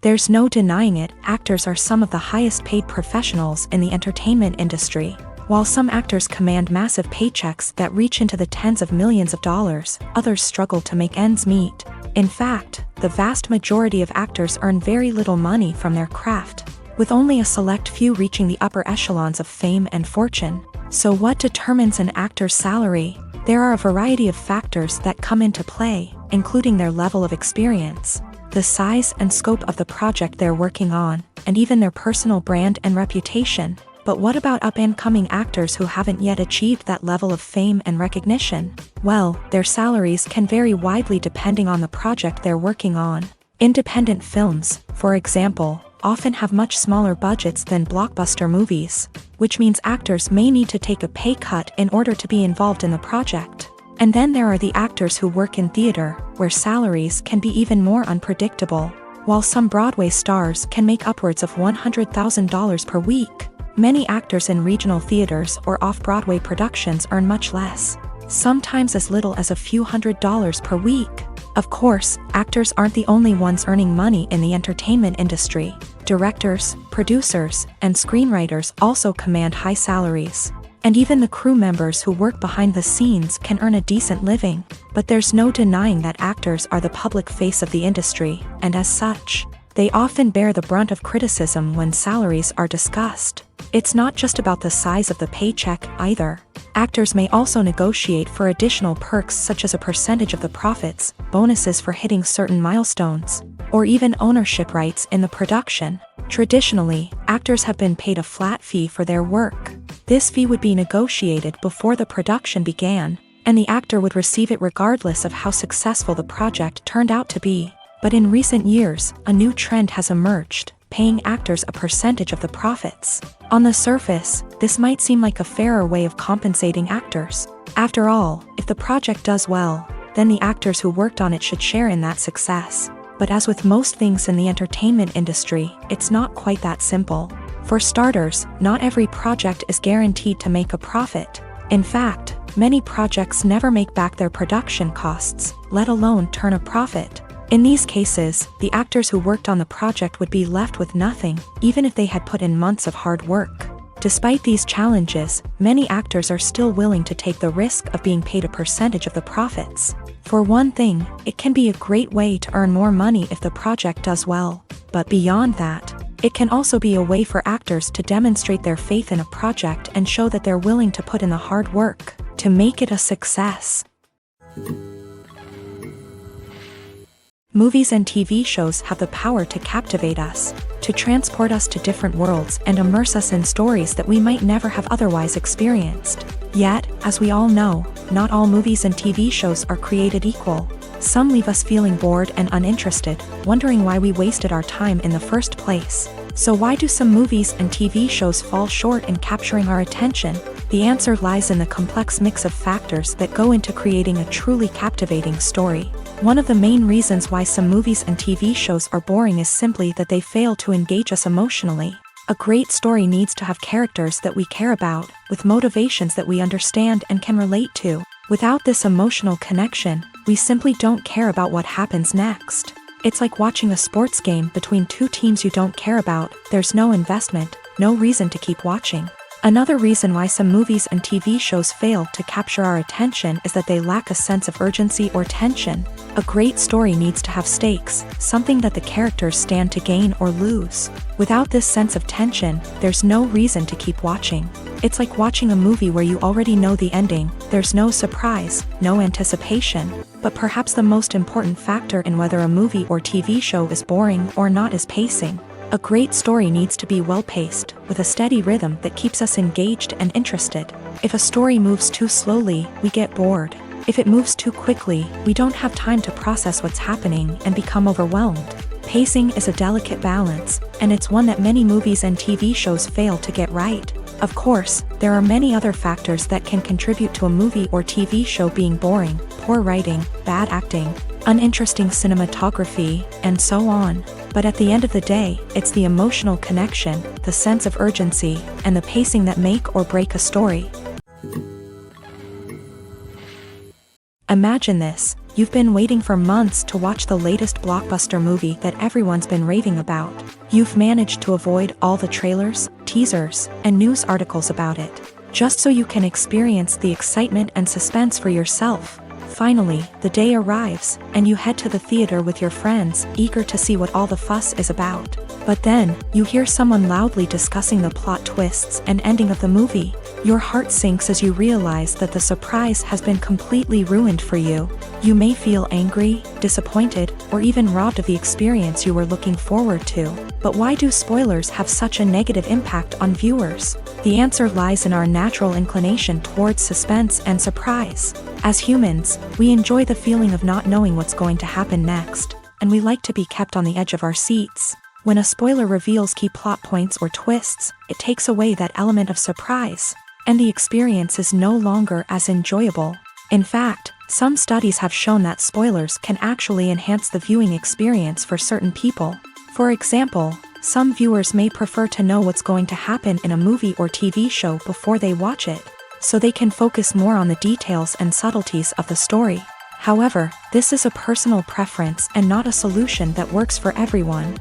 There's no denying it, actors are some of the highest paid professionals in the entertainment industry. While some actors command massive paychecks that reach into the tens of millions of dollars, others struggle to make ends meet. In fact, the vast majority of actors earn very little money from their craft, with only a select few reaching the upper echelons of fame and fortune. So what determines an actor's salary? There are a variety of factors that come into play, including their level of experience, the size and scope of the project they're working on, and even their personal brand and reputation. But what about up-and-coming actors who haven't yet achieved that level of fame and recognition? Well, their salaries can vary widely depending on the project they're working on. Independent films, for example, often have much smaller budgets than blockbuster movies, which means actors may need to take a pay cut in order to be involved in the project. And then there are the actors who work in theater, where salaries can be even more unpredictable. While some Broadway stars can make upwards of $100,000 per week, many actors in regional theaters or off-Broadway productions earn much less, sometimes as little as a few $100s per week. Of course, actors aren't the only ones earning money in the entertainment industry. Directors, producers, and screenwriters also command high salaries. And even the crew members who work behind the scenes can earn a decent living. But there's no denying that actors are the public face of the industry, and as such, they often bear the brunt of criticism when salaries are discussed. It's not just about the size of the paycheck, either. Actors may also negotiate for additional perks such as a percentage of the profits, bonuses for hitting certain milestones, or even ownership rights in the production. Traditionally, actors have been paid a flat fee for their work. This fee would be negotiated before the production began, and the actor would receive it regardless of how successful the project turned out to be. But in recent years, a new trend has emerged, paying actors a percentage of the profits. On the surface, this might seem like a fairer way of compensating actors. After all, if the project does well, then the actors who worked on it should share in that success. But as with most things in the entertainment industry, it's not quite that simple. For starters, not every project is guaranteed to make a profit. In fact, many projects never make back their production costs, let alone turn a profit. In these cases, the actors who worked on the project would be left with nothing, even if they had put in months of hard work. Despite these challenges, many actors are still willing to take the risk of being paid a percentage of the profits. For one thing, it can be a great way to earn more money if the project does well. But beyond that, it can also be a way for actors to demonstrate their faith in a project and show that they're willing to put in the hard work to make it a success. Movies and TV shows have the power to captivate us, to transport us to different worlds and immerse us in stories that we might never have otherwise experienced. Yet, as we all know, not all movies and TV shows are created equal. Some leave us feeling bored and uninterested, wondering why we wasted our time in the first place. So why do some movies and TV shows fall short in capturing our attention? The answer lies in the complex mix of factors that go into creating a truly captivating story. One of the main reasons why some movies and TV shows are boring is simply that they fail to engage us emotionally. A great story needs to have characters that we care about, with motivations that we understand and can relate to. Without this emotional connection, we simply don't care about what happens next. It's like watching a sports game between two teams you don't care about. There's no investment, no reason to keep watching. Another reason why some movies and TV shows fail to capture our attention is that they lack a sense of urgency or tension. A great story needs to have stakes, something that the characters stand to gain or lose. Without this sense of tension, there's no reason to keep watching. It's like watching a movie where you already know the ending. There's no surprise, no anticipation. But perhaps the most important factor in whether a movie or TV show is boring or not is pacing. A great story needs to be well-paced, with a steady rhythm that keeps us engaged and interested. If a story moves too slowly, we get bored. If it moves too quickly, we don't have time to process what's happening and become overwhelmed. Pacing is a delicate balance, and it's one that many movies and TV shows fail to get right. Of course, there are many other factors that can contribute to a movie or TV show being boring: poor writing, bad acting, uninteresting cinematography, and so on. But at the end of the day, it's the emotional connection, the sense of urgency, and the pacing that make or break a story. Imagine this: you've been waiting for months to watch the latest blockbuster movie that everyone's been raving about. You've managed to avoid all the trailers, teasers, and news articles about it, just so you can experience the excitement and suspense for yourself. Finally, the day arrives, and you head to the theater with your friends, eager to see what all the fuss is about. But then, you hear someone loudly discussing the plot twists and ending of the movie. Your heart sinks as you realize that the surprise has been completely ruined for you. You may feel angry, disappointed, or even robbed of the experience you were looking forward to. But why do spoilers have such a negative impact on viewers? The answer lies in our natural inclination towards suspense and surprise. As humans, we enjoy the feeling of not knowing what's going to happen next, and we like to be kept on the edge of our seats. When a spoiler reveals key plot points or twists, it takes away that element of surprise, and the experience is no longer as enjoyable. In fact, some studies have shown that spoilers can actually enhance the viewing experience for certain people. For example, some viewers may prefer to know what's going to happen in a movie or TV show before they watch it, so they can focus more on the details and subtleties of the story. However, this is a personal preference and not a solution that works for everyone.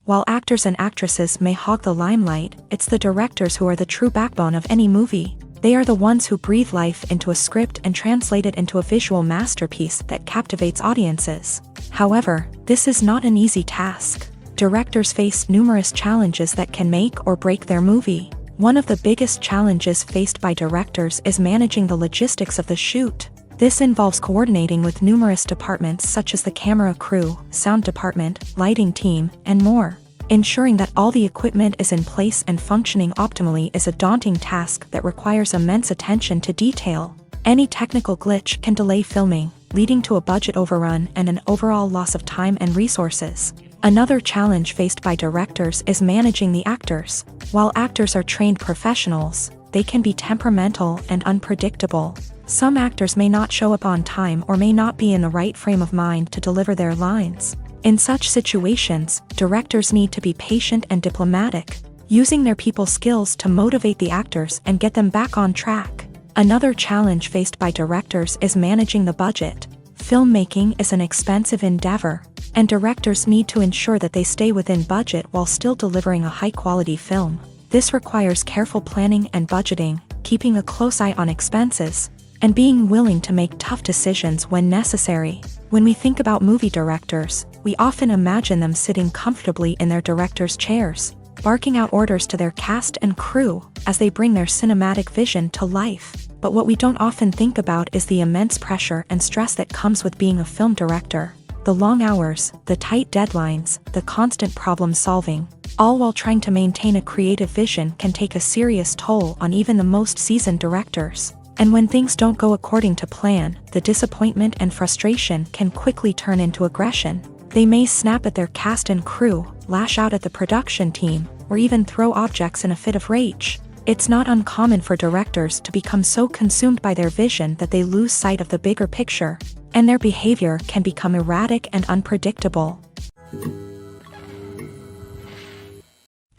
While actors and actresses may hog the limelight, it's the directors who are the true backbone of any movie. They are the ones who breathe life into a script and translate it into a visual masterpiece that captivates audiences. However, this is not an easy task. Directors face numerous challenges that can make or break their movie. One of the biggest challenges faced by directors is managing the logistics of the shoot. This involves coordinating with numerous departments such as the camera crew, sound department, lighting team, and more. Ensuring that all the equipment is in place and functioning optimally is a daunting task that requires immense attention to detail. Any technical glitch can delay filming, leading to a budget overrun and an overall loss of time and resources. Another challenge faced by directors is managing the actors. While actors are trained professionals, they can be temperamental and unpredictable. Some actors may not show up on time or may not be in the right frame of mind to deliver their lines. In such situations, directors need to be patient and diplomatic, using their people skills to motivate the actors and get them back on track. Another challenge faced by directors is managing the budget. Filmmaking is an expensive endeavor, and directors need to ensure that they stay within budget while still delivering a high-quality film. This requires careful planning and budgeting, keeping a close eye on expenses, and being willing to make tough decisions when necessary. When we think about movie directors, we often imagine them sitting comfortably in their director's chairs, barking out orders to their cast and crew as they bring their cinematic vision to life. But what we don't often think about is the immense pressure and stress that comes with being a film director. The long hours, the tight deadlines, the constant problem solving, all while trying to maintain a creative vision can take a serious toll on even the most seasoned directors. And when things don't go according to plan, the disappointment and frustration can quickly turn into aggression. They may snap at their cast and crew, lash out at the production team, or even throw objects in a fit of rage. It's not uncommon for directors to become so consumed by their vision that they lose sight of the bigger picture, and their behavior can become erratic and unpredictable.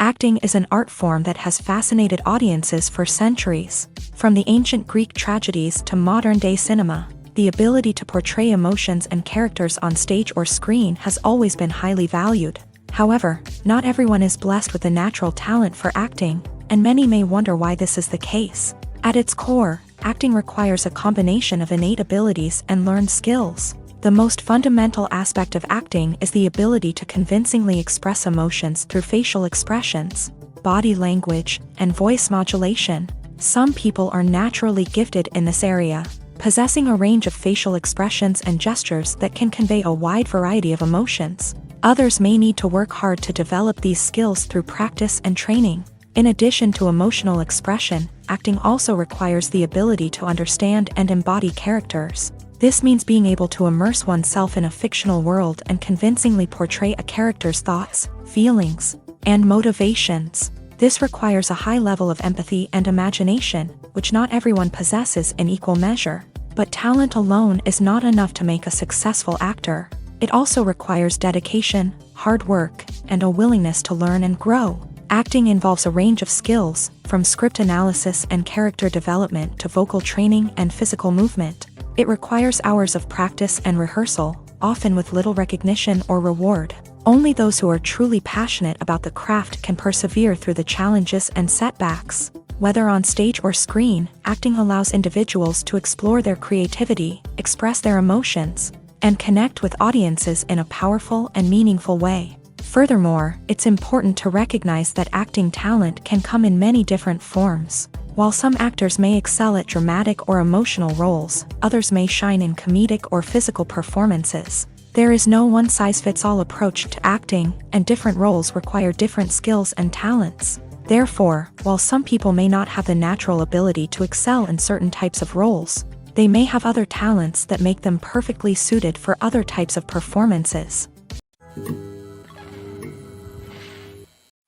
Acting is an art form that has fascinated audiences for centuries. From the ancient Greek tragedies to modern-day cinema, the ability to portray emotions and characters on stage or screen has always been highly valued. However, not everyone is blessed with the natural talent for acting, and many may wonder why this is the case. At its core, acting requires a combination of innate abilities and learned skills. The most fundamental aspect of acting is the ability to convincingly express emotions through facial expressions, body language, and voice modulation. Some people are naturally gifted in this area, possessing a range of facial expressions and gestures that can convey a wide variety of emotions. Others may need to work hard to develop these skills through practice and training. In addition to emotional expression, acting also requires the ability to understand and embody characters. This means being able to immerse oneself in a fictional world and convincingly portray a character's thoughts, feelings, and motivations. This requires a high level of empathy and imagination, which not everyone possesses in equal measure. But talent alone is not enough to make a successful actor. It also requires dedication, hard work, and a willingness to learn and grow. Acting involves a range of skills, from script analysis and character development to vocal training and physical movement. It requires hours of practice and rehearsal, often with little recognition or reward. Only those who are truly passionate about the craft can persevere through the challenges and setbacks. Whether on stage or screen, acting allows individuals to explore their creativity, express their emotions, and connect with audiences in a powerful and meaningful way. Furthermore, it's important to recognize that acting talent can come in many different forms. While some actors may excel at dramatic or emotional roles, others may shine in comedic or physical performances. There is no one-size-fits-all approach to acting, and different roles require different skills and talents. Therefore, while some people may not have the natural ability to excel in certain types of roles, they may have other talents that make them perfectly suited for other types of performances.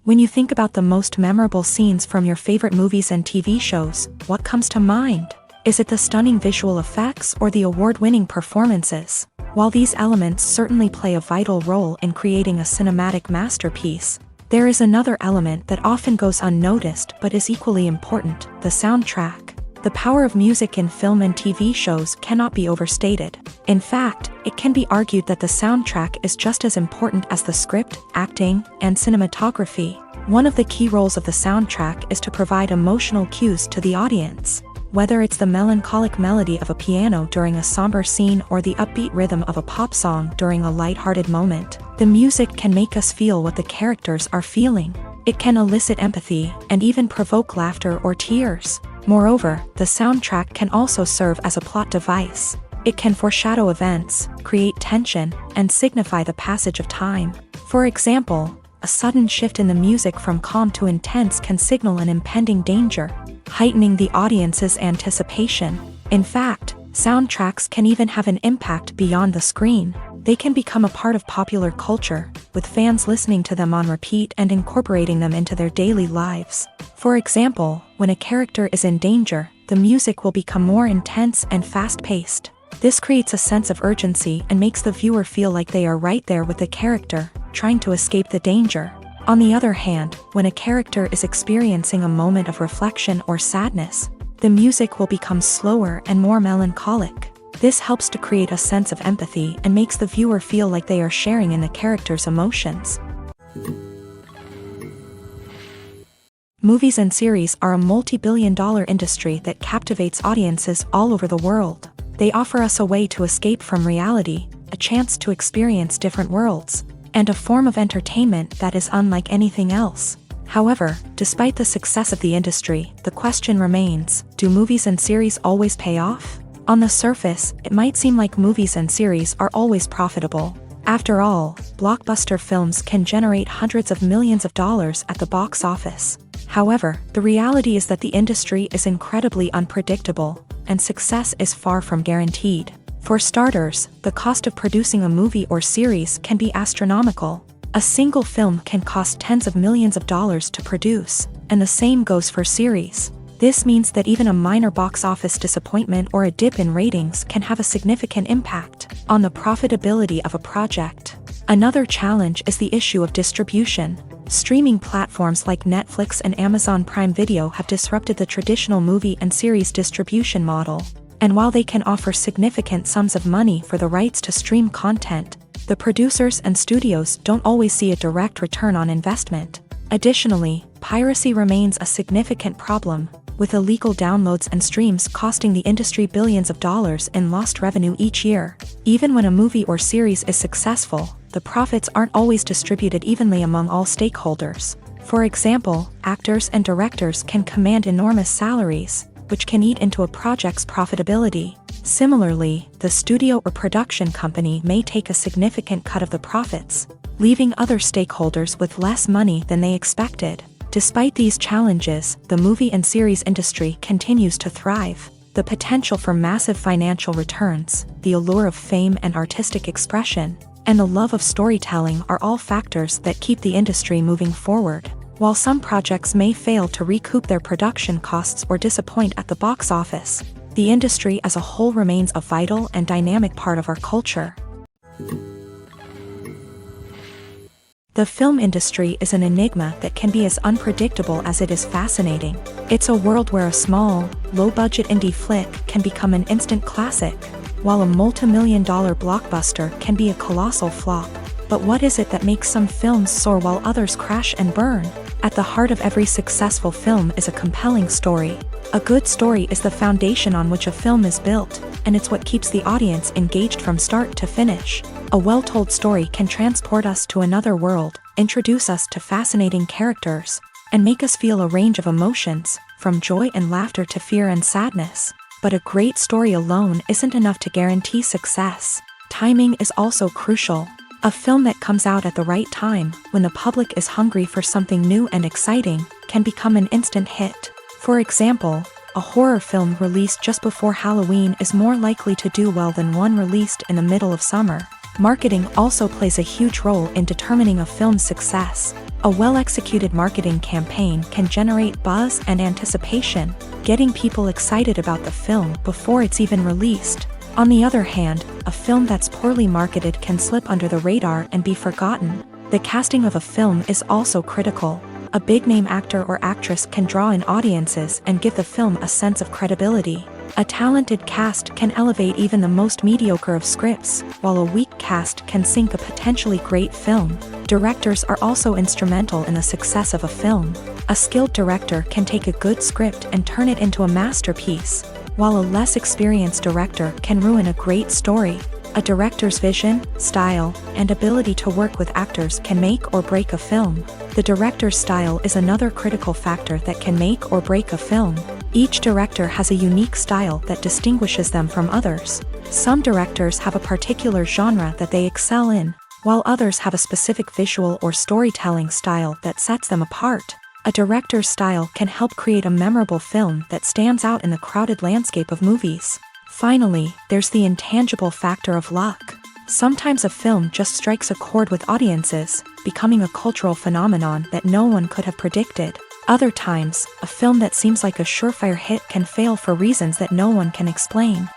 When you think about the most memorable scenes from your favorite movies and TV shows, what comes to mind? Is it the stunning visual effects or the award-winning performances? While these elements certainly play a vital role in creating a cinematic masterpiece, there is another element that often goes unnoticed but is equally important: the soundtrack. The power of music in film and TV shows cannot be overstated. In fact, it can be argued that the soundtrack is just as important as the script, acting, and cinematography. One of the key roles of the soundtrack is to provide emotional cues to the audience. Whether it's the melancholic melody of a piano during a somber scene or the upbeat rhythm of a pop song during a lighthearted moment, the music can make us feel what the characters are feeling. It can elicit empathy and even provoke laughter or tears. Moreover, the soundtrack can also serve as a plot device. It can foreshadow events, create tension, and signify the passage of time. For example, a sudden shift in the music from calm to intense can signal an impending danger, heightening the audience's anticipation. In fact, soundtracks can even have an impact beyond the screen. They can become a part of popular culture, with fans listening to them on repeat and incorporating them into their daily lives. For example, when a character is in danger, the music will become more intense and fast-paced. This creates a sense of urgency and makes the viewer feel like they are right there with the character, trying to escape the danger. On the other hand, when a character is experiencing a moment of reflection or sadness, the music will become slower and more melancholic. This helps to create a sense of empathy and makes the viewer feel like they are sharing in the character's emotions. Movies and series are a multi-billion-dollar industry that captivates audiences all over the world. They offer us a way to escape from reality, a chance to experience different worlds, and a form of entertainment that is unlike anything else. However, despite the success of the industry, the question remains, do movies and series always pay off? On the surface, it might seem like movies and series are always profitable. After all, blockbuster films can generate hundreds of millions of dollars at the box office. However, the reality is that the industry is incredibly unpredictable, and success is far from guaranteed. For starters, the cost of producing a movie or series can be astronomical. A single film can cost tens of millions of dollars to produce, and the same goes for series. This means that even a minor box office disappointment or a dip in ratings can have a significant impact on the profitability of a project. Another challenge is the issue of distribution. Streaming platforms like Netflix and Amazon Prime Video have disrupted the traditional movie and series distribution model. And while they can offer significant sums of money for the rights to stream content, the producers and studios don't always see a direct return on investment. Additionally, piracy remains a significant problem, with illegal downloads and streams costing the industry billions of dollars in lost revenue each year. Even when a movie or series is successful, the profits aren't always distributed evenly among all stakeholders. For example, actors and directors can command enormous salaries, which can eat into a project's profitability. Similarly, the studio or production company may take a significant cut of the profits, leaving other stakeholders with less money than they expected. Despite these challenges, the movie and series industry continues to thrive. The potential for massive financial returns, the allure of fame and artistic expression, and the love of storytelling are all factors that keep the industry moving forward. While some projects may fail to recoup their production costs or disappoint at the box office, the industry as a whole remains a vital and dynamic part of our culture. The film industry is an enigma that can be as unpredictable as it is fascinating. It's a world where a small, low-budget indie flick can become an instant classic, while a multi-million-dollar blockbuster can be a colossal flop. But what is it that makes some films soar while others crash and burn? At the heart of every successful film is a compelling story. A good story is the foundation on which a film is built, and it's what keeps the audience engaged from start to finish. A well-told story can transport us to another world, introduce us to fascinating characters, and make us feel a range of emotions, from joy and laughter to fear and sadness. But a great story alone isn't enough to guarantee success. Timing is also crucial. A film that comes out at the right time, when the public is hungry for something new and exciting, can become an instant hit. For example, a horror film released just before Halloween is more likely to do well than one released in the middle of summer. Marketing also plays a huge role in determining a film's success. A well-executed marketing campaign can generate buzz and anticipation, getting people excited about the film before it's even released. On the other hand, a film that's poorly marketed can slip under the radar and be forgotten. The casting of a film is also critical. A big-name actor or actress can draw in audiences and give the film a sense of credibility. A talented cast can elevate even the most mediocre of scripts, while a weak cast can sink a potentially great film. Directors are also instrumental in the success of a film. A skilled director can take a good script and turn it into a masterpiece, while a less experienced director can ruin a great story. A director's vision, style, and ability to work with actors can make or break a film. The director's style is another critical factor that can make or break a film. Each director has a unique style that distinguishes them from others. Some directors have a particular genre that they excel in, while others have a specific visual or storytelling style that sets them apart. A director's style can help create a memorable film that stands out in the crowded landscape of movies. Finally, there's the intangible factor of luck. Sometimes a film just strikes a chord with audiences, becoming a cultural phenomenon that no one could have predicted. Other times, a film that seems like a surefire hit can fail for reasons that no one can explain.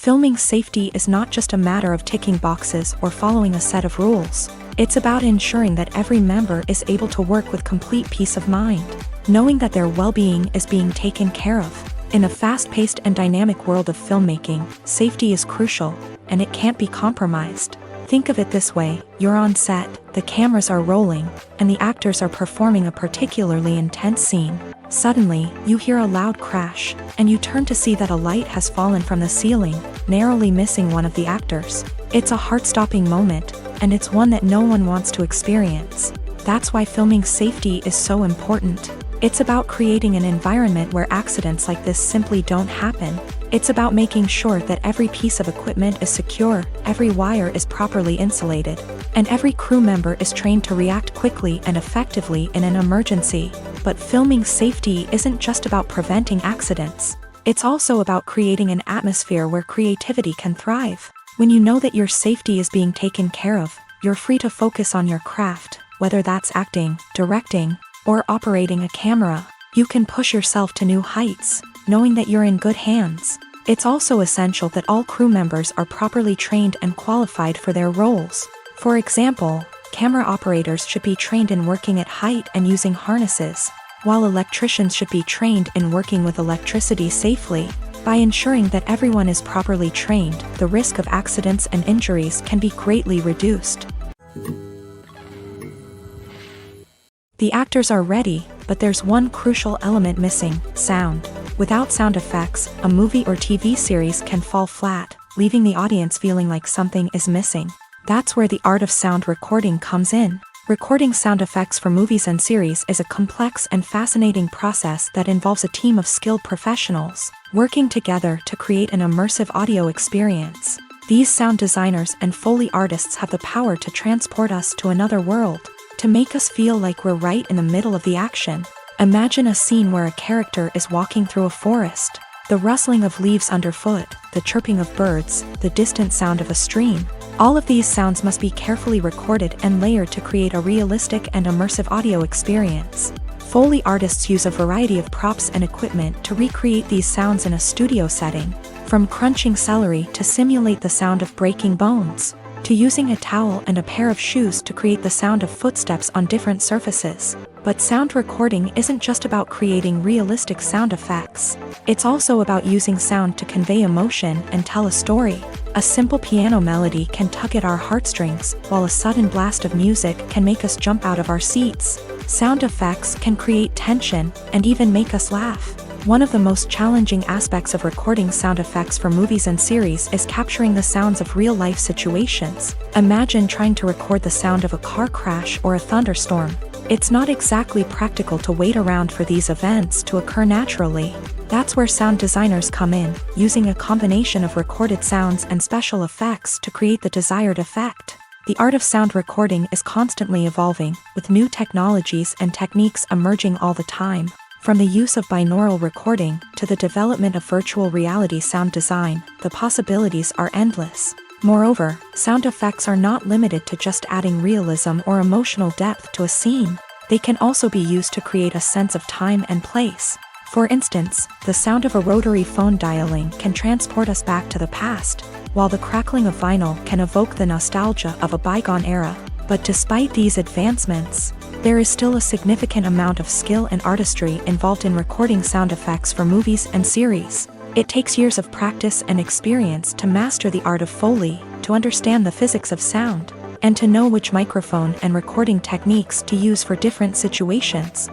Filming safety is not just a matter of ticking boxes or following a set of rules. It's about ensuring that every member is able to work with complete peace of mind, knowing that their well-being is being taken care of. In a fast-paced and dynamic world of filmmaking, safety is crucial, and it can't be compromised. Think of it this way: you're on set, the cameras are rolling, and the actors are performing a particularly intense scene. Suddenly, you hear a loud crash, and you turn to see that a light has fallen from the ceiling, narrowly missing one of the actors. It's a heart-stopping moment, and it's one that no one wants to experience. That's why filming safety is so important. It's about creating an environment where accidents like this simply don't happen. It's about making sure that every piece of equipment is secure, every wire is properly insulated, and every crew member is trained to react quickly and effectively in an emergency. But filming safety isn't just about preventing accidents. It's also about creating an atmosphere where creativity can thrive. When you know that your safety is being taken care of, you're free to focus on your craft, whether that's acting, directing, or operating a camera. You can push yourself to new heights, knowing that you're in good hands. It's also essential that all crew members are properly trained and qualified for their roles. For example, camera operators should be trained in working at height and using harnesses, while electricians should be trained in working with electricity safely. By ensuring that everyone is properly trained, the risk of accidents and injuries can be greatly reduced. The actors are ready, but there's one crucial element missing: sound. Without sound effects, a movie or TV series can fall flat, leaving the audience feeling like something is missing. That's where the art of sound recording comes in. Recording sound effects for movies and series is a complex and fascinating process that involves a team of skilled professionals working together to create an immersive audio experience. These sound designers and Foley artists have the power to transport us to another world, to make us feel like we're right in the middle of the action. Imagine a scene where a character is walking through a forest. The rustling of leaves underfoot, the chirping of birds, the distant sound of a stream. All of these sounds must be carefully recorded and layered to create a realistic and immersive audio experience. Foley artists use a variety of props and equipment to recreate these sounds in a studio setting, from crunching celery to simulate the sound of breaking bones, to using a towel and a pair of shoes to create the sound of footsteps on different surfaces. But sound recording isn't just about creating realistic sound effects. It's also about using sound to convey emotion and tell a story. A simple piano melody can tug at our heartstrings, while a sudden blast of music can make us jump out of our seats. Sound effects can create tension and even make us laugh. One of the most challenging aspects of recording sound effects for movies and series is capturing the sounds of real-life situations. Imagine trying to record the sound of a car crash or a thunderstorm. It's not exactly practical to wait around for these events to occur naturally. That's where sound designers come in, using a combination of recorded sounds and special effects to create the desired effect. The art of sound recording is constantly evolving, with new technologies and techniques emerging all the time. From the use of binaural recording to the development of virtual reality sound design, the possibilities are endless. Moreover, sound effects are not limited to just adding realism or emotional depth to a scene. They can also be used to create a sense of time and place. For instance, the sound of a rotary phone dialing can transport us back to the past, while the crackling of vinyl can evoke the nostalgia of a bygone era. But despite these advancements, there is still a significant amount of skill and artistry involved in recording sound effects for movies and series. It takes years of practice and experience to master the art of Foley, to understand the physics of sound, and to know which microphone and recording techniques to use for different situations.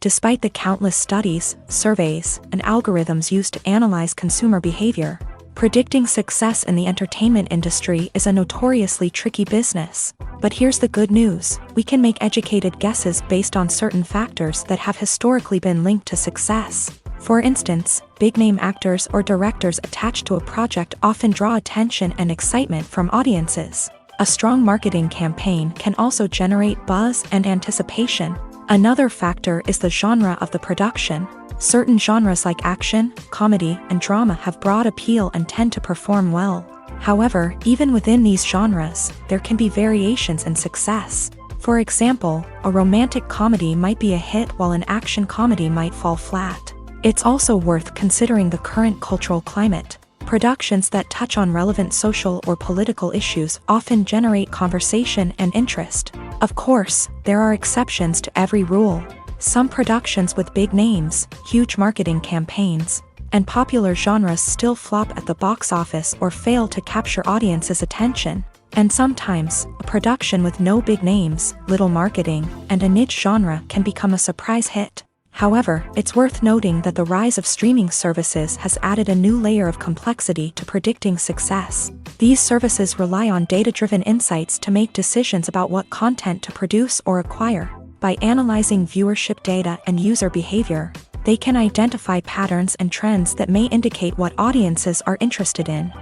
Despite the countless studies, surveys, and algorithms used to analyze consumer behavior, predicting success in the entertainment industry is a notoriously tricky business. But here's the good news: we can make educated guesses based on certain factors that have historically been linked to success. For instance, big-name actors or directors attached to a project often draw attention and excitement from audiences. A strong marketing campaign can also generate buzz and anticipation. Another factor is the genre of the production. Certain genres like action, comedy, and drama have broad appeal and tend to perform well. However, even within these genres, there can be variations in success. For example, a romantic comedy might be a hit while an action comedy might fall flat. It's also worth considering the current cultural climate. Productions that touch on relevant social or political issues often generate conversation and interest. Of course, there are exceptions to every rule. Some productions with big names, huge marketing campaigns, and popular genres still flop at the box office or fail to capture audiences' attention. And sometimes, a production with no big names, little marketing, and a niche genre can become a surprise hit. However, it's worth noting that the rise of streaming services has added a new layer of complexity to predicting success. These services rely on data-driven insights to make decisions about what content to produce or acquire. By analyzing viewership data and user behavior, they can identify patterns and trends that may indicate what audiences are interested in.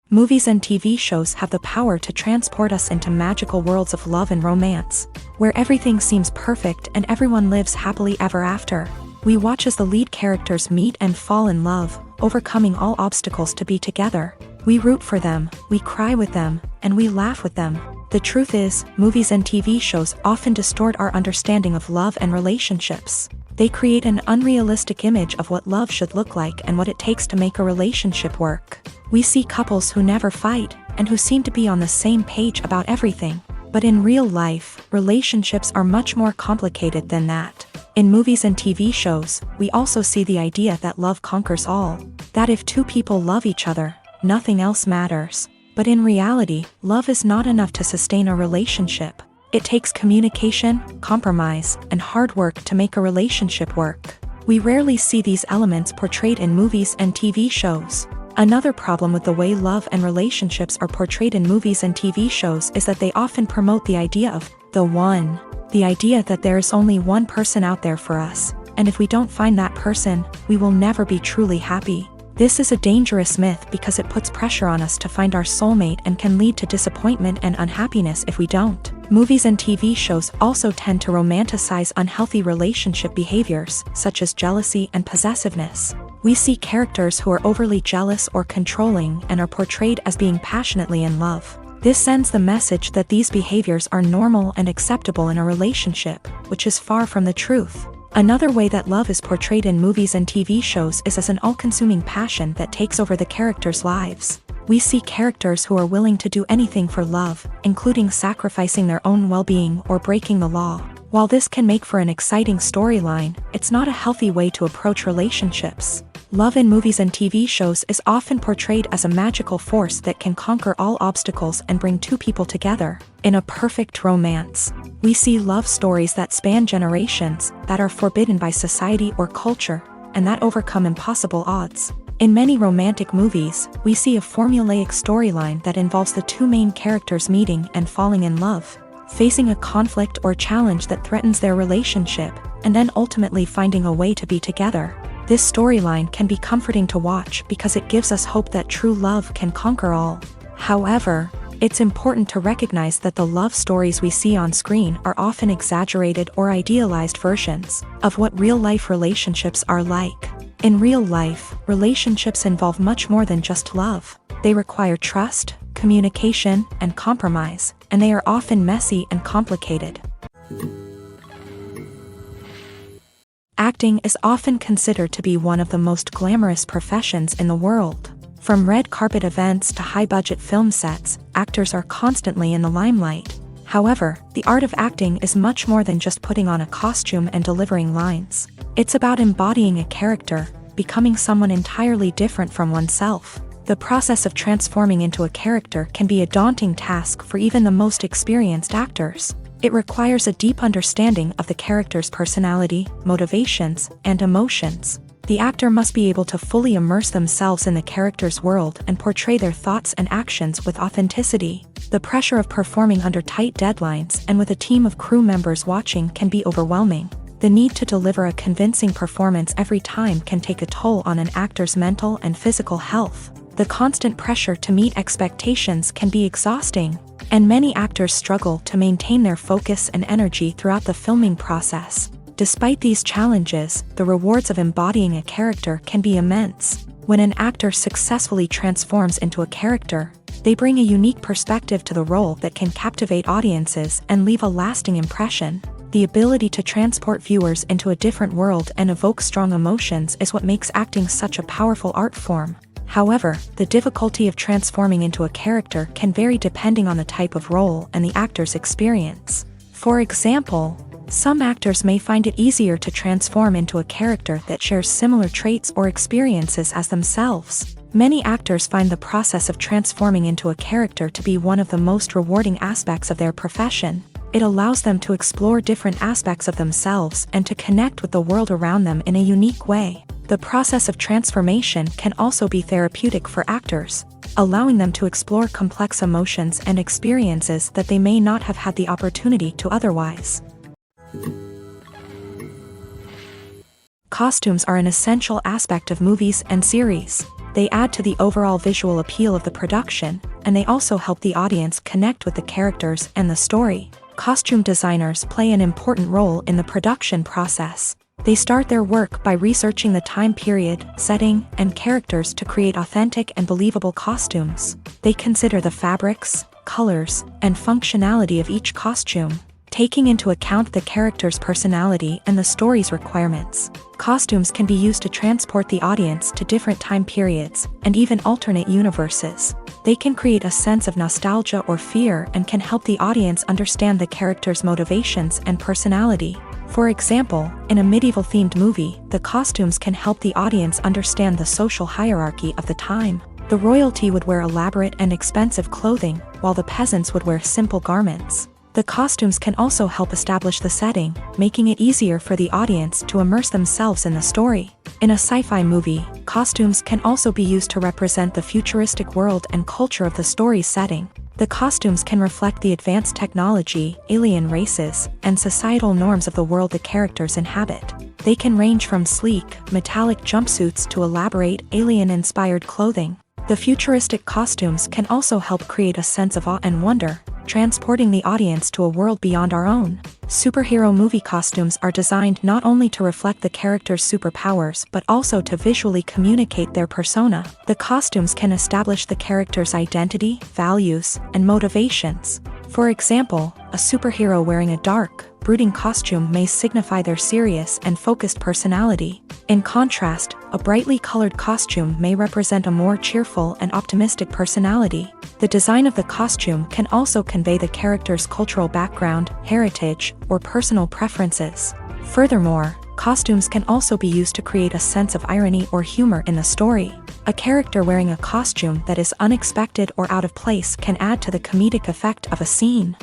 Movies and TV shows have the power to transport us into magical worlds of love and romance, where everything seems perfect and everyone lives happily ever after. We watch as the lead characters meet and fall in love, overcoming all obstacles to be together. We root for them, we cry with them, and we laugh with them. The truth is, movies and TV shows often distort our understanding of love and relationships. They create an unrealistic image of what love should look like and what it takes to make a relationship work. We see couples who never fight, and who seem to be on the same page about everything. But in real life, relationships are much more complicated than that. In movies and TV shows, we also see the idea that love conquers all. That if two people love each other, nothing else matters. But in reality, love is not enough to sustain a relationship. It takes communication, compromise, and hard work to make a relationship work. We rarely see these elements portrayed in movies and TV shows. Another problem with the way love and relationships are portrayed in movies and TV shows is that they often promote the idea of the one. The idea that there is only one person out there for us, and if we don't find that person, we will never be truly happy. This is a dangerous myth because it puts pressure on us to find our soulmate and can lead to disappointment and unhappiness if we don't. Movies and TV shows also tend to romanticize unhealthy relationship behaviors, such as jealousy and possessiveness. We see characters who are overly jealous or controlling and are portrayed as being passionately in love. This sends the message that these behaviors are normal and acceptable in a relationship, which is far from the truth. Another way that love is portrayed in movies and TV shows is as an all-consuming passion that takes over the characters' lives. We see characters who are willing to do anything for love, including sacrificing their own well-being or breaking the law. While this can make for an exciting storyline, it's not a healthy way to approach relationships. Love in movies and TV shows is often portrayed as a magical force that can conquer all obstacles and bring two people together. In a perfect romance, we see love stories that span generations, that are forbidden by society or culture, and that overcome impossible odds. In many romantic movies, we see a formulaic storyline that involves the two main characters meeting and falling in love, facing a conflict or challenge that threatens their relationship, and then ultimately finding a way to be together. This storyline can be comforting to watch because it gives us hope that true love can conquer all. However, it's important to recognize that the love stories we see on screen are often exaggerated or idealized versions of what real-life relationships are like. In real life, relationships involve much more than just love. They require trust, communication, and compromise, and they are often messy and complicated. Acting is often considered to be one of the most glamorous professions in the world. From red carpet events to high-budget film sets, actors are constantly in the limelight. However, the art of acting is much more than just putting on a costume and delivering lines. It's about embodying a character, becoming someone entirely different from oneself. The process of transforming into a character can be a daunting task for even the most experienced actors. It requires a deep understanding of the character's personality, motivations, and emotions. The actor must be able to fully immerse themselves in the character's world and portray their thoughts and actions with authenticity. The pressure of performing under tight deadlines and with a team of crew members watching can be overwhelming. The need to deliver a convincing performance every time can take a toll on an actor's mental and physical health. The constant pressure to meet expectations can be exhausting, and many actors struggle to maintain their focus and energy throughout the filming process. Despite these challenges, the rewards of embodying a character can be immense. When an actor successfully transforms into a character, they bring a unique perspective to the role that can captivate audiences and leave a lasting impression. The ability to transport viewers into a different world and evoke strong emotions is what makes acting such a powerful art form. However, the difficulty of transforming into a character can vary depending on the type of role and the actor's experience. For example, some actors may find it easier to transform into a character that shares similar traits or experiences as themselves. Many actors find the process of transforming into a character to be one of the most rewarding aspects of their profession. It allows them to explore different aspects of themselves and to connect with the world around them in a unique way. The process of transformation can also be therapeutic for actors, allowing them to explore complex emotions and experiences that they may not have had the opportunity to otherwise. Costumes are an essential aspect of movies and series. They add to the overall visual appeal of the production, and they also help the audience connect with the characters and the story. Costume designers play an important role in the production process. They start their work by researching the time period, setting, and characters to create authentic and believable costumes. They consider the fabrics, colors, and functionality of each costume, taking into account the character's personality and the story's requirements. Costumes can be used to transport the audience to different time periods and even alternate universes. They can create a sense of nostalgia or fear and can help the audience understand the character's motivations and personality. For example, in a medieval-themed movie, the costumes can help the audience understand the social hierarchy of the time. The royalty would wear elaborate and expensive clothing, while the peasants would wear simple garments. The costumes can also help establish the setting, making it easier for the audience to immerse themselves in the story. In a sci-fi movie, costumes can also be used to represent the futuristic world and culture of the story's setting. The costumes can reflect the advanced technology, alien races, and societal norms of the world the characters inhabit. They can range from sleek, metallic jumpsuits to elaborate, alien-inspired clothing. The futuristic costumes can also help create a sense of awe and wonder, transporting the audience to a world beyond our own. Superhero movie costumes are designed not only to reflect the character's superpowers but also to visually communicate their persona. The costumes can establish the character's identity, values, and motivations. For example, a superhero wearing a dark, brooding costume may signify their serious and focused personality. In contrast, a brightly colored costume may represent a more cheerful and optimistic personality. The design of the costume can also convey the character's cultural background, heritage, or personal preferences. Furthermore, costumes can also be used to create a sense of irony or humor in the story. A character wearing a costume that is unexpected or out of place can add to the comedic effect of a scene.